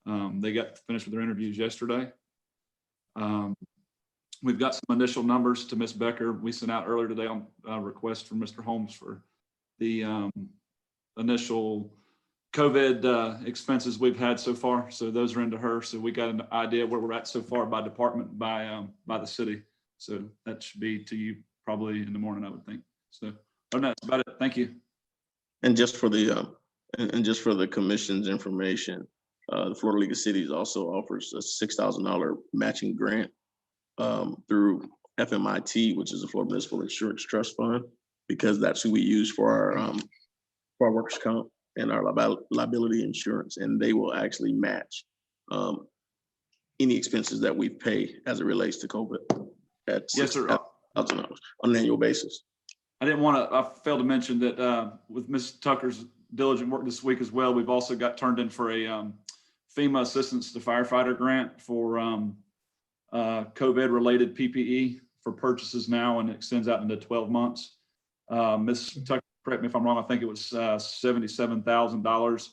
They got finished with their interviews yesterday. We've got some initial numbers to Ms. Becker. We sent out earlier today on a request from Mr. Holmes for the initial COVID expenses we've had so far. So those are into her. So we got an idea where we're at so far by department, by the city. So that should be to you probably in the morning, I would think. So that's about it. Thank you. And just for the commission's information, the Florida League of Cities also offers a $6,000 matching grant through FMIT, which is the Florida Municipal Insurance Trust Fund, because that's who we use for our workers' comp and our liability insurance, and they will actually match any expenses that we pay as it relates to COVID at $6,000 on an annual basis. I failed to mention that with Ms. Tucker's diligent work this week as well, we've also got turned in for a FEMA assistance to firefighter grant for COVID related PPE for purchases now, and it extends out into 12 months. Ms. Tucker, correct me if I'm wrong, I think it was $77,000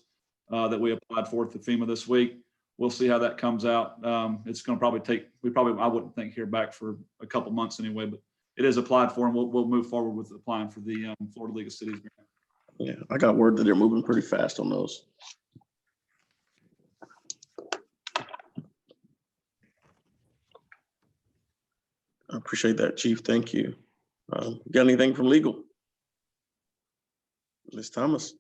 that we applied for to FEMA this week. We'll see how that comes out. It's going to probably take, I wouldn't think here back for a couple months anyway, but it is applied for, and we'll move forward with applying for the Florida League of Cities grant. Yeah, I got word that they're moving pretty fast on those. I appreciate that, Chief. Thank you. Got anything from legal? Ms. Thomas?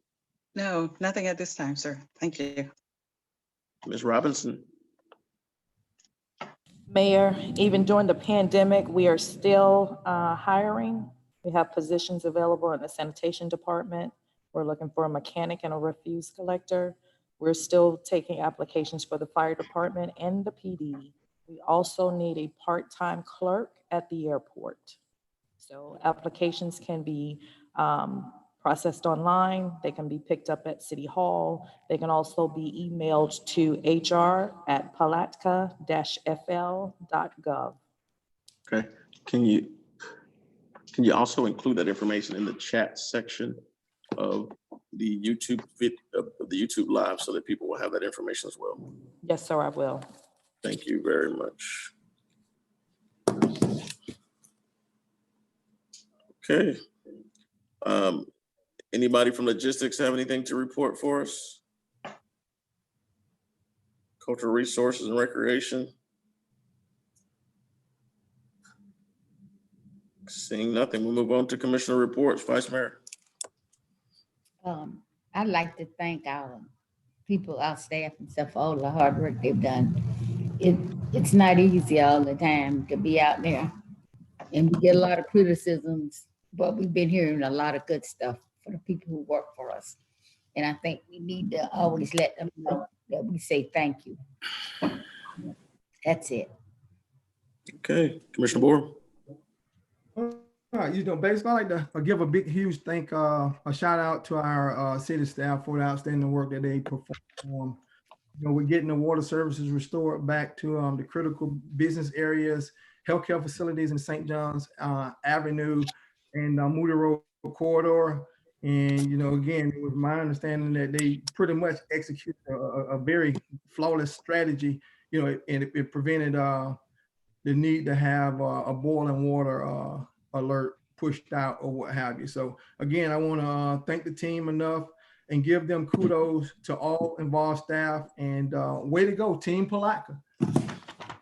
No, nothing at this time, sir. Thank you. Ms. Robinson? Mayor, even during the pandemic, we are still hiring. We have positions available in the sanitation department. We're looking for a mechanic and a refuse collector. We're still taking applications for the fire department and the PD. We also need a part-time clerk at the airport. So applications can be processed online. They can be picked up at City Hall. They can also be emailed to hr@palatka-fl.gov. Okay. Can you also include that information in the chat section of the YouTube with the YouTube live so that people will have that information as well. Yes, sir, I will. Thank you very much. Okay. Anybody from logistics have anything to report for us? Cultural resources and recreation? Seeing nothing, we'll move on to commissioner reports. Vice Mayor. I'd like to thank our people, our staff and stuff for all the hard work they've done. It's not easy all the time to be out there, and we get a lot of criticisms, but we've been hearing a lot of good stuff for the people who work for us. And I think we need to always let them know that we say thank you. That's it. Okay, Commissioner Bohr. Basically, I'd like to give a big, huge a shout out to our city staff for the outstanding work that they perform. We're getting the water services restored back to the critical business areas, healthcare facilities in St. John's Avenue and Moody Road corridor. And, again, it was my understanding that they pretty much executed a very flawless strategy, and it prevented the need to have a boiling water alert pushed out or what have you. So again, I want to thank the team enough and give them kudos to all involved staff, and way to go, Team Palatka.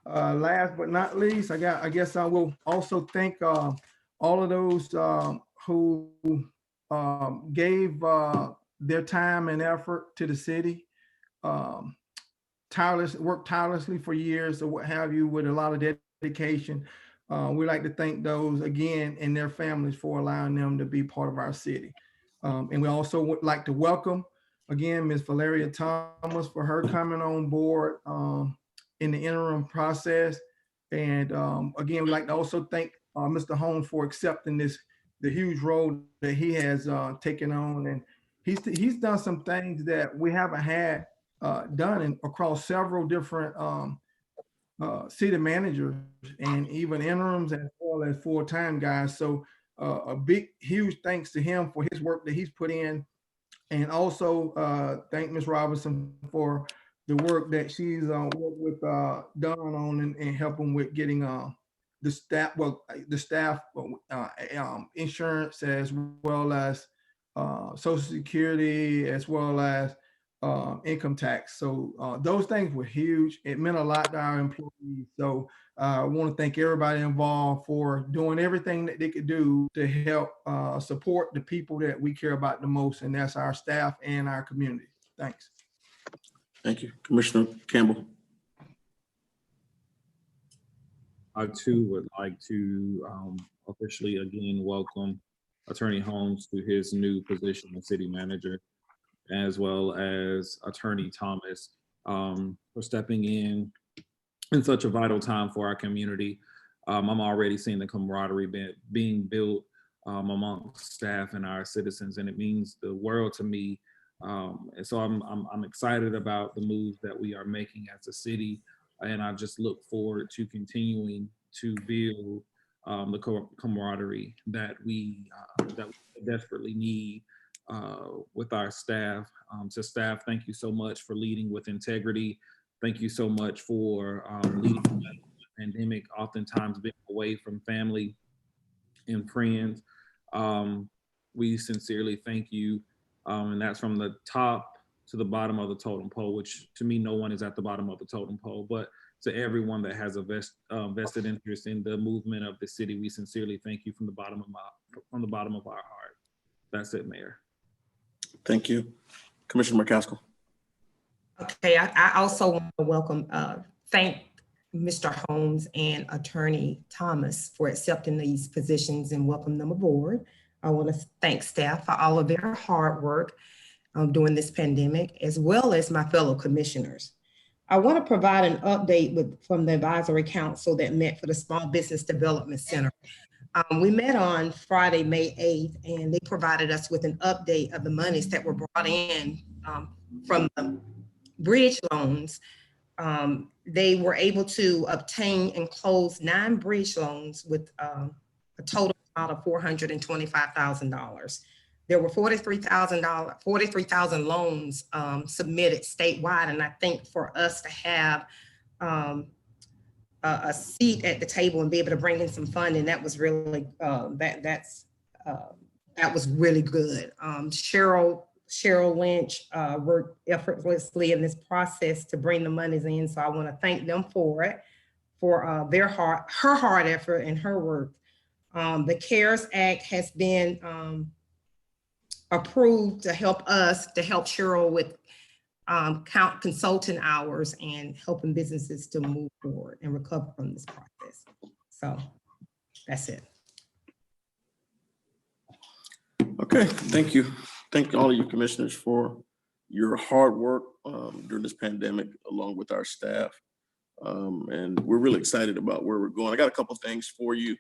Last but not least, I guess I will also thank all of those who gave their time and effort to the city, worked tirelessly for years or what have you with a lot of dedication. We'd like to thank those again and their families for allowing them to be part of our city. And we also would like to welcome again Ms. Valeria Thomas for her coming on board in the interim process. And again, we'd like to also thank Mr. Holmes for accepting the huge role that he has taken on. And he's done some things that we haven't had done across several different city managers and even interims as well as full-time guys. So a big, huge thanks to him for his work that he's put in. And also thank Ms. Robinson for the work that she's worked with Don on and helping with getting the staff insurance as well as Social Security as well as income tax. So those things were huge. It meant a lot to our employees. So I want to thank everybody involved for doing everything that they could do to help support the people that we care about the most, and that's our staff and our community. Thanks. Thank you. Commissioner Campbell. I too would like to officially again welcome Attorney Holmes to his new position as city manager, as well as Attorney Thomas for stepping in such a vital time for our community. I'm already seeing the camaraderie being built amongst staff and our citizens, and it means the world to me. And so I'm excited about the moves that we are making as a city, and I just look forward to continuing to build the camaraderie that we desperately need with our staff. To staff, thank you so much for leading with integrity. Thank you so much for leading the pandemic, oftentimes being away from family and friends. We sincerely thank you. And that's from the top to the bottom of the totem pole, which to me, no one is at the bottom of the totem pole, but to everyone that has a vested interest in the movement of the city, we sincerely thank you from the bottom of our heart. That's it, Mayor. Thank you. Commissioner McCaskill. Okay, I also want to thank Mr. Holmes and Attorney Thomas for accepting these positions and welcome them aboard. I want to thank staff for all of their hard work during this pandemic, as well as my fellow commissioners. I want to provide an update from the advisory council that met for the Small Business Development Center. We met on Friday, May 8th, and they provided us with an update of the monies that were brought in from the bridge loans. They were able to obtain and close 9 bridge loans with a total amount of $425,000. there were $43,000 loans submitted statewide. And I think for us to have a seat at the table and be able to bring in some funding, that was really, that was really good. Cheryl Lynch worked effortlessly in this process to bring the monies in. So I want to thank them for it, for her hard effort and her work. The CARES Act has been approved to help Cheryl with consulting hours and helping businesses to move forward and recover from this process. So that's it. Okay, thank you. Thank all of you commissioners for your hard work during this pandemic, along with our staff. And we're really excited about where we're going. I got a couple things for you.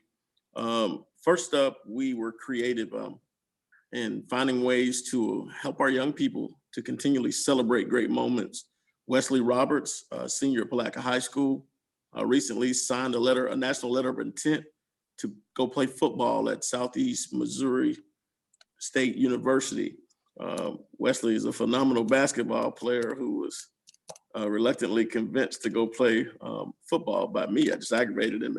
First up, we were creative in finding ways to help our young people to continually celebrate great moments. Wesley Roberts, senior at Palatka High School, recently signed a national letter of intent to go play football at Southeast Missouri State University. Wesley is a phenomenal basketball player who was reluctantly convinced to go play football by me. I just aggravated him.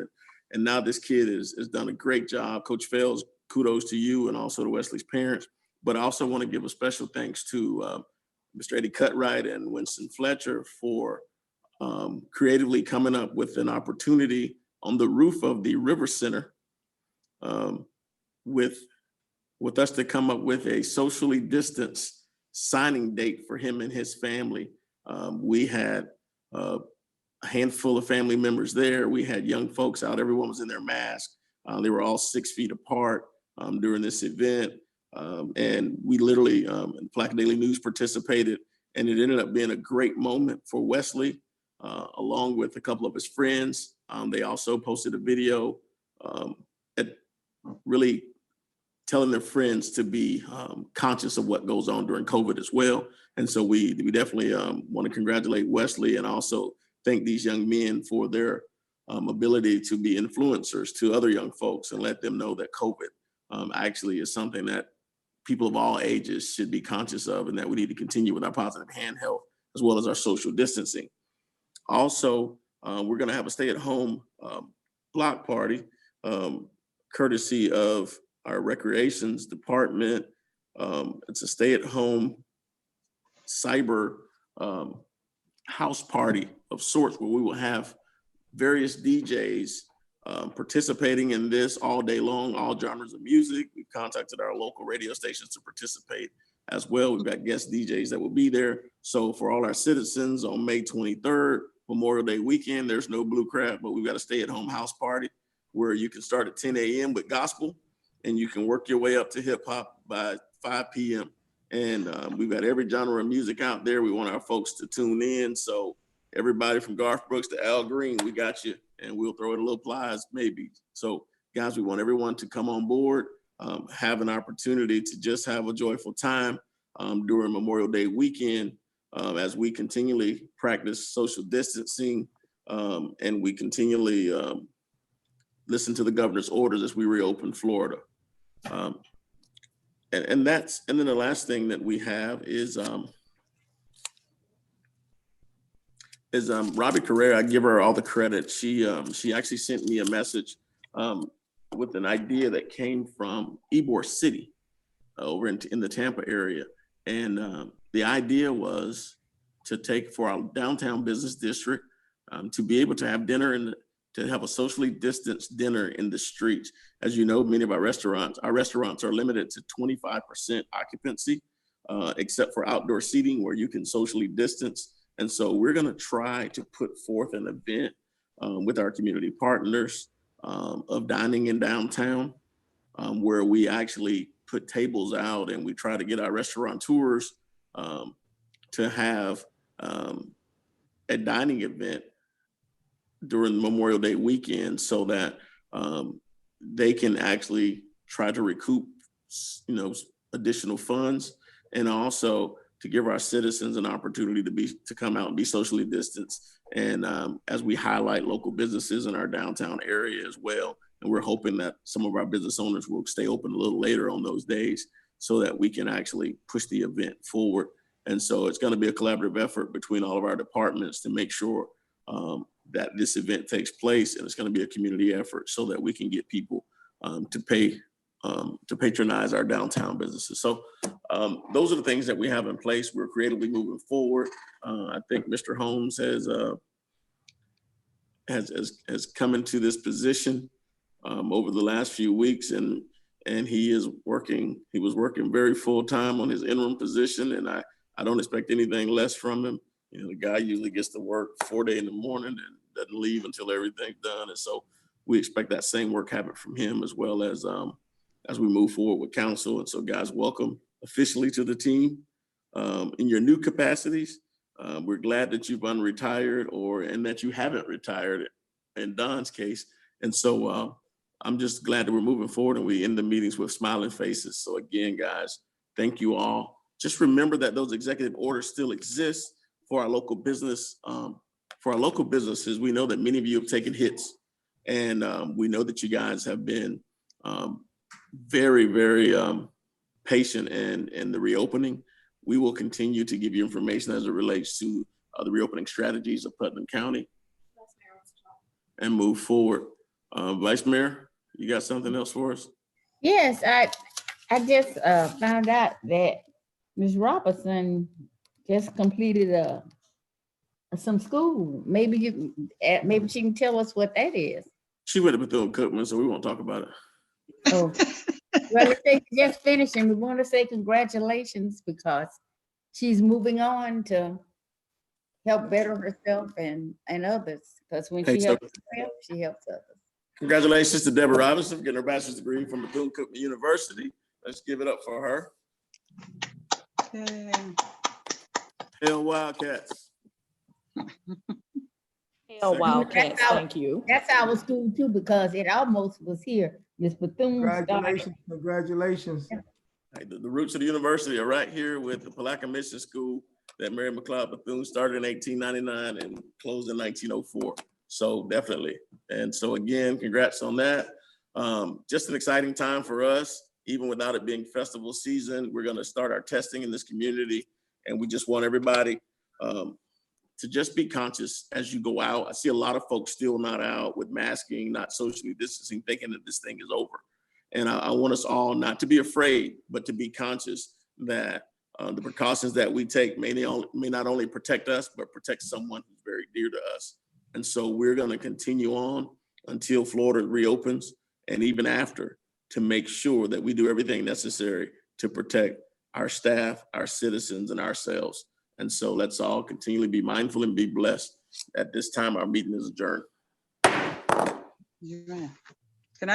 And now this kid has done a great job. Coach Fells, kudos to you and also to Wesley's parents. But I also want to give a special thanks to Mr. Eddie Cutright and Winston Fletcher for creatively coming up with an opportunity on the roof of the River Center with us to come up with a socially distanced signing date for him and his family. We had a handful of family members there. We had young folks out. Everyone was in their mask. They were all 6 feet apart during this event. And we literally, the Palatka Daily News participated, and it ended up being a great moment for Wesley, along with a couple of his friends. They also posted a video really telling their friends to be conscious of what goes on during COVID as well. And so we definitely want to congratulate Wesley and also thank these young men for their ability to be influencers to other young folks and let them know that COVID actually is something that people of all ages should be conscious of, and that we need to continue with our positive hand health as well as our social distancing. Also, we're going to have a stay-at-home block party courtesy of our recreations department. It's a stay-at-home cyber house party of sorts where we will have various DJs participating in this all day long, all genres of music. We've contacted our local radio stations to participate as well. We've got guest DJs that will be there. So for all our citizens on May 23rd, Memorial Day weekend, there's no blue crab, but we've got a stay-at-home house party where you can start at 10 a.m. with gospel and you can work your way up to hip hop by 5 p.m. And we've got every genre of music out there. We want our folks to tune in. So everybody from Garth Brooks to Al Green, we got you. And we'll throw it a little plies maybe. So guys, we want everyone to come on board, have an opportunity to just have a joyful time during Memorial Day weekend as we continually practice social distancing and we continually listen to the governor's orders as we reopen Florida. And then the last thing that we have is Robbie Carrera. I give her all the credit. She actually sent me a message with an idea that came from Ybor City over in the Tampa area. And the idea was to take for our downtown business district to be able to have dinner to have a socially distanced dinner in the streets. As you know, many of our restaurants are limited to 25% occupancy, except for outdoor seating where you can socially distance. And so we're gonna try to put forth an event with our community partners of dining in downtown, where we actually put tables out and we try to get our restaurateurs to have a dining event during Memorial Day weekend so that they can actually try to recoup, additional funds, and also to give our citizens an opportunity to come out and be socially distanced. And as we highlight local businesses in our downtown area as well, and we're hoping that some of our business owners will stay open a little later on those days. so that we can actually push the event forward. And so it's going to be a collaborative effort between all of our departments to make sure that this event takes place, and it's going to be a community effort so that we can get people to patronize our downtown businesses. So those are the things that we have in place. We're creatively moving forward. I think Mr. Holmes has come into this position over the last few weeks, and he was working very full time on his interim position, and I don't expect anything less from him. You know, the guy usually gets to work 4 days in the morning and doesn't leave until everything's done. And so we expect that same work habit from him, as well as we move forward with council. And so guys, welcome officially to the team in your new capacities. We're glad that you've unretired and that you haven't retired in Don's case. And so I'm just glad that we're moving forward and we end the meetings with smiling faces. So again, guys, thank you all. Just remember that those executive orders still exist for our local business. For our local businesses, we know that many of you have taken hits, and we know that you guys have been very, very patient in the reopening. We will continue to give you information as it relates to the reopening strategies of Putnam County and move forward. Vice Mayor, you got something else for us? Yes, I just found out that Ms. Robertson just completed some school. Maybe she can tell us what that is. She went to Bethune-Cookman, so we won't talk about it. Oh, well, they just finished, and we want to say congratulations because she's moving on to help better herself and others. Because when she helps herself, she helps others. Congratulations to Deborah Robinson for getting her bachelor's degree from Bethune-Cookman University. Let's give it up for her. Yay. Hell Wildcats. Hell Wildcats, thank you. That's our school too, because it almost was here. Miss Bethune. Congratulations. The roots of the university are right here with the Palatka Mission School that Mary McLeod Bethune started in 1899 and closed in 1904. So definitely. And so again, congrats on that. Just an exciting time for us, even without it being festival season. We're going to start our testing in this community, and we just want everybody to just be conscious as you go out. I see a lot of folks still not out with masking, not socially distancing, thinking that this thing is over. And I want us all not to be afraid, but to be conscious that the precautions that we take may not only protect us, but protect someone who's very dear to us. And so we're going to continue on until Florida reopens, and even after, to make sure that we do everything necessary to protect our staff, our citizens, and ourselves. And so let's all continually be mindful and be blessed. At this time, our meeting is adjourned. Yeah.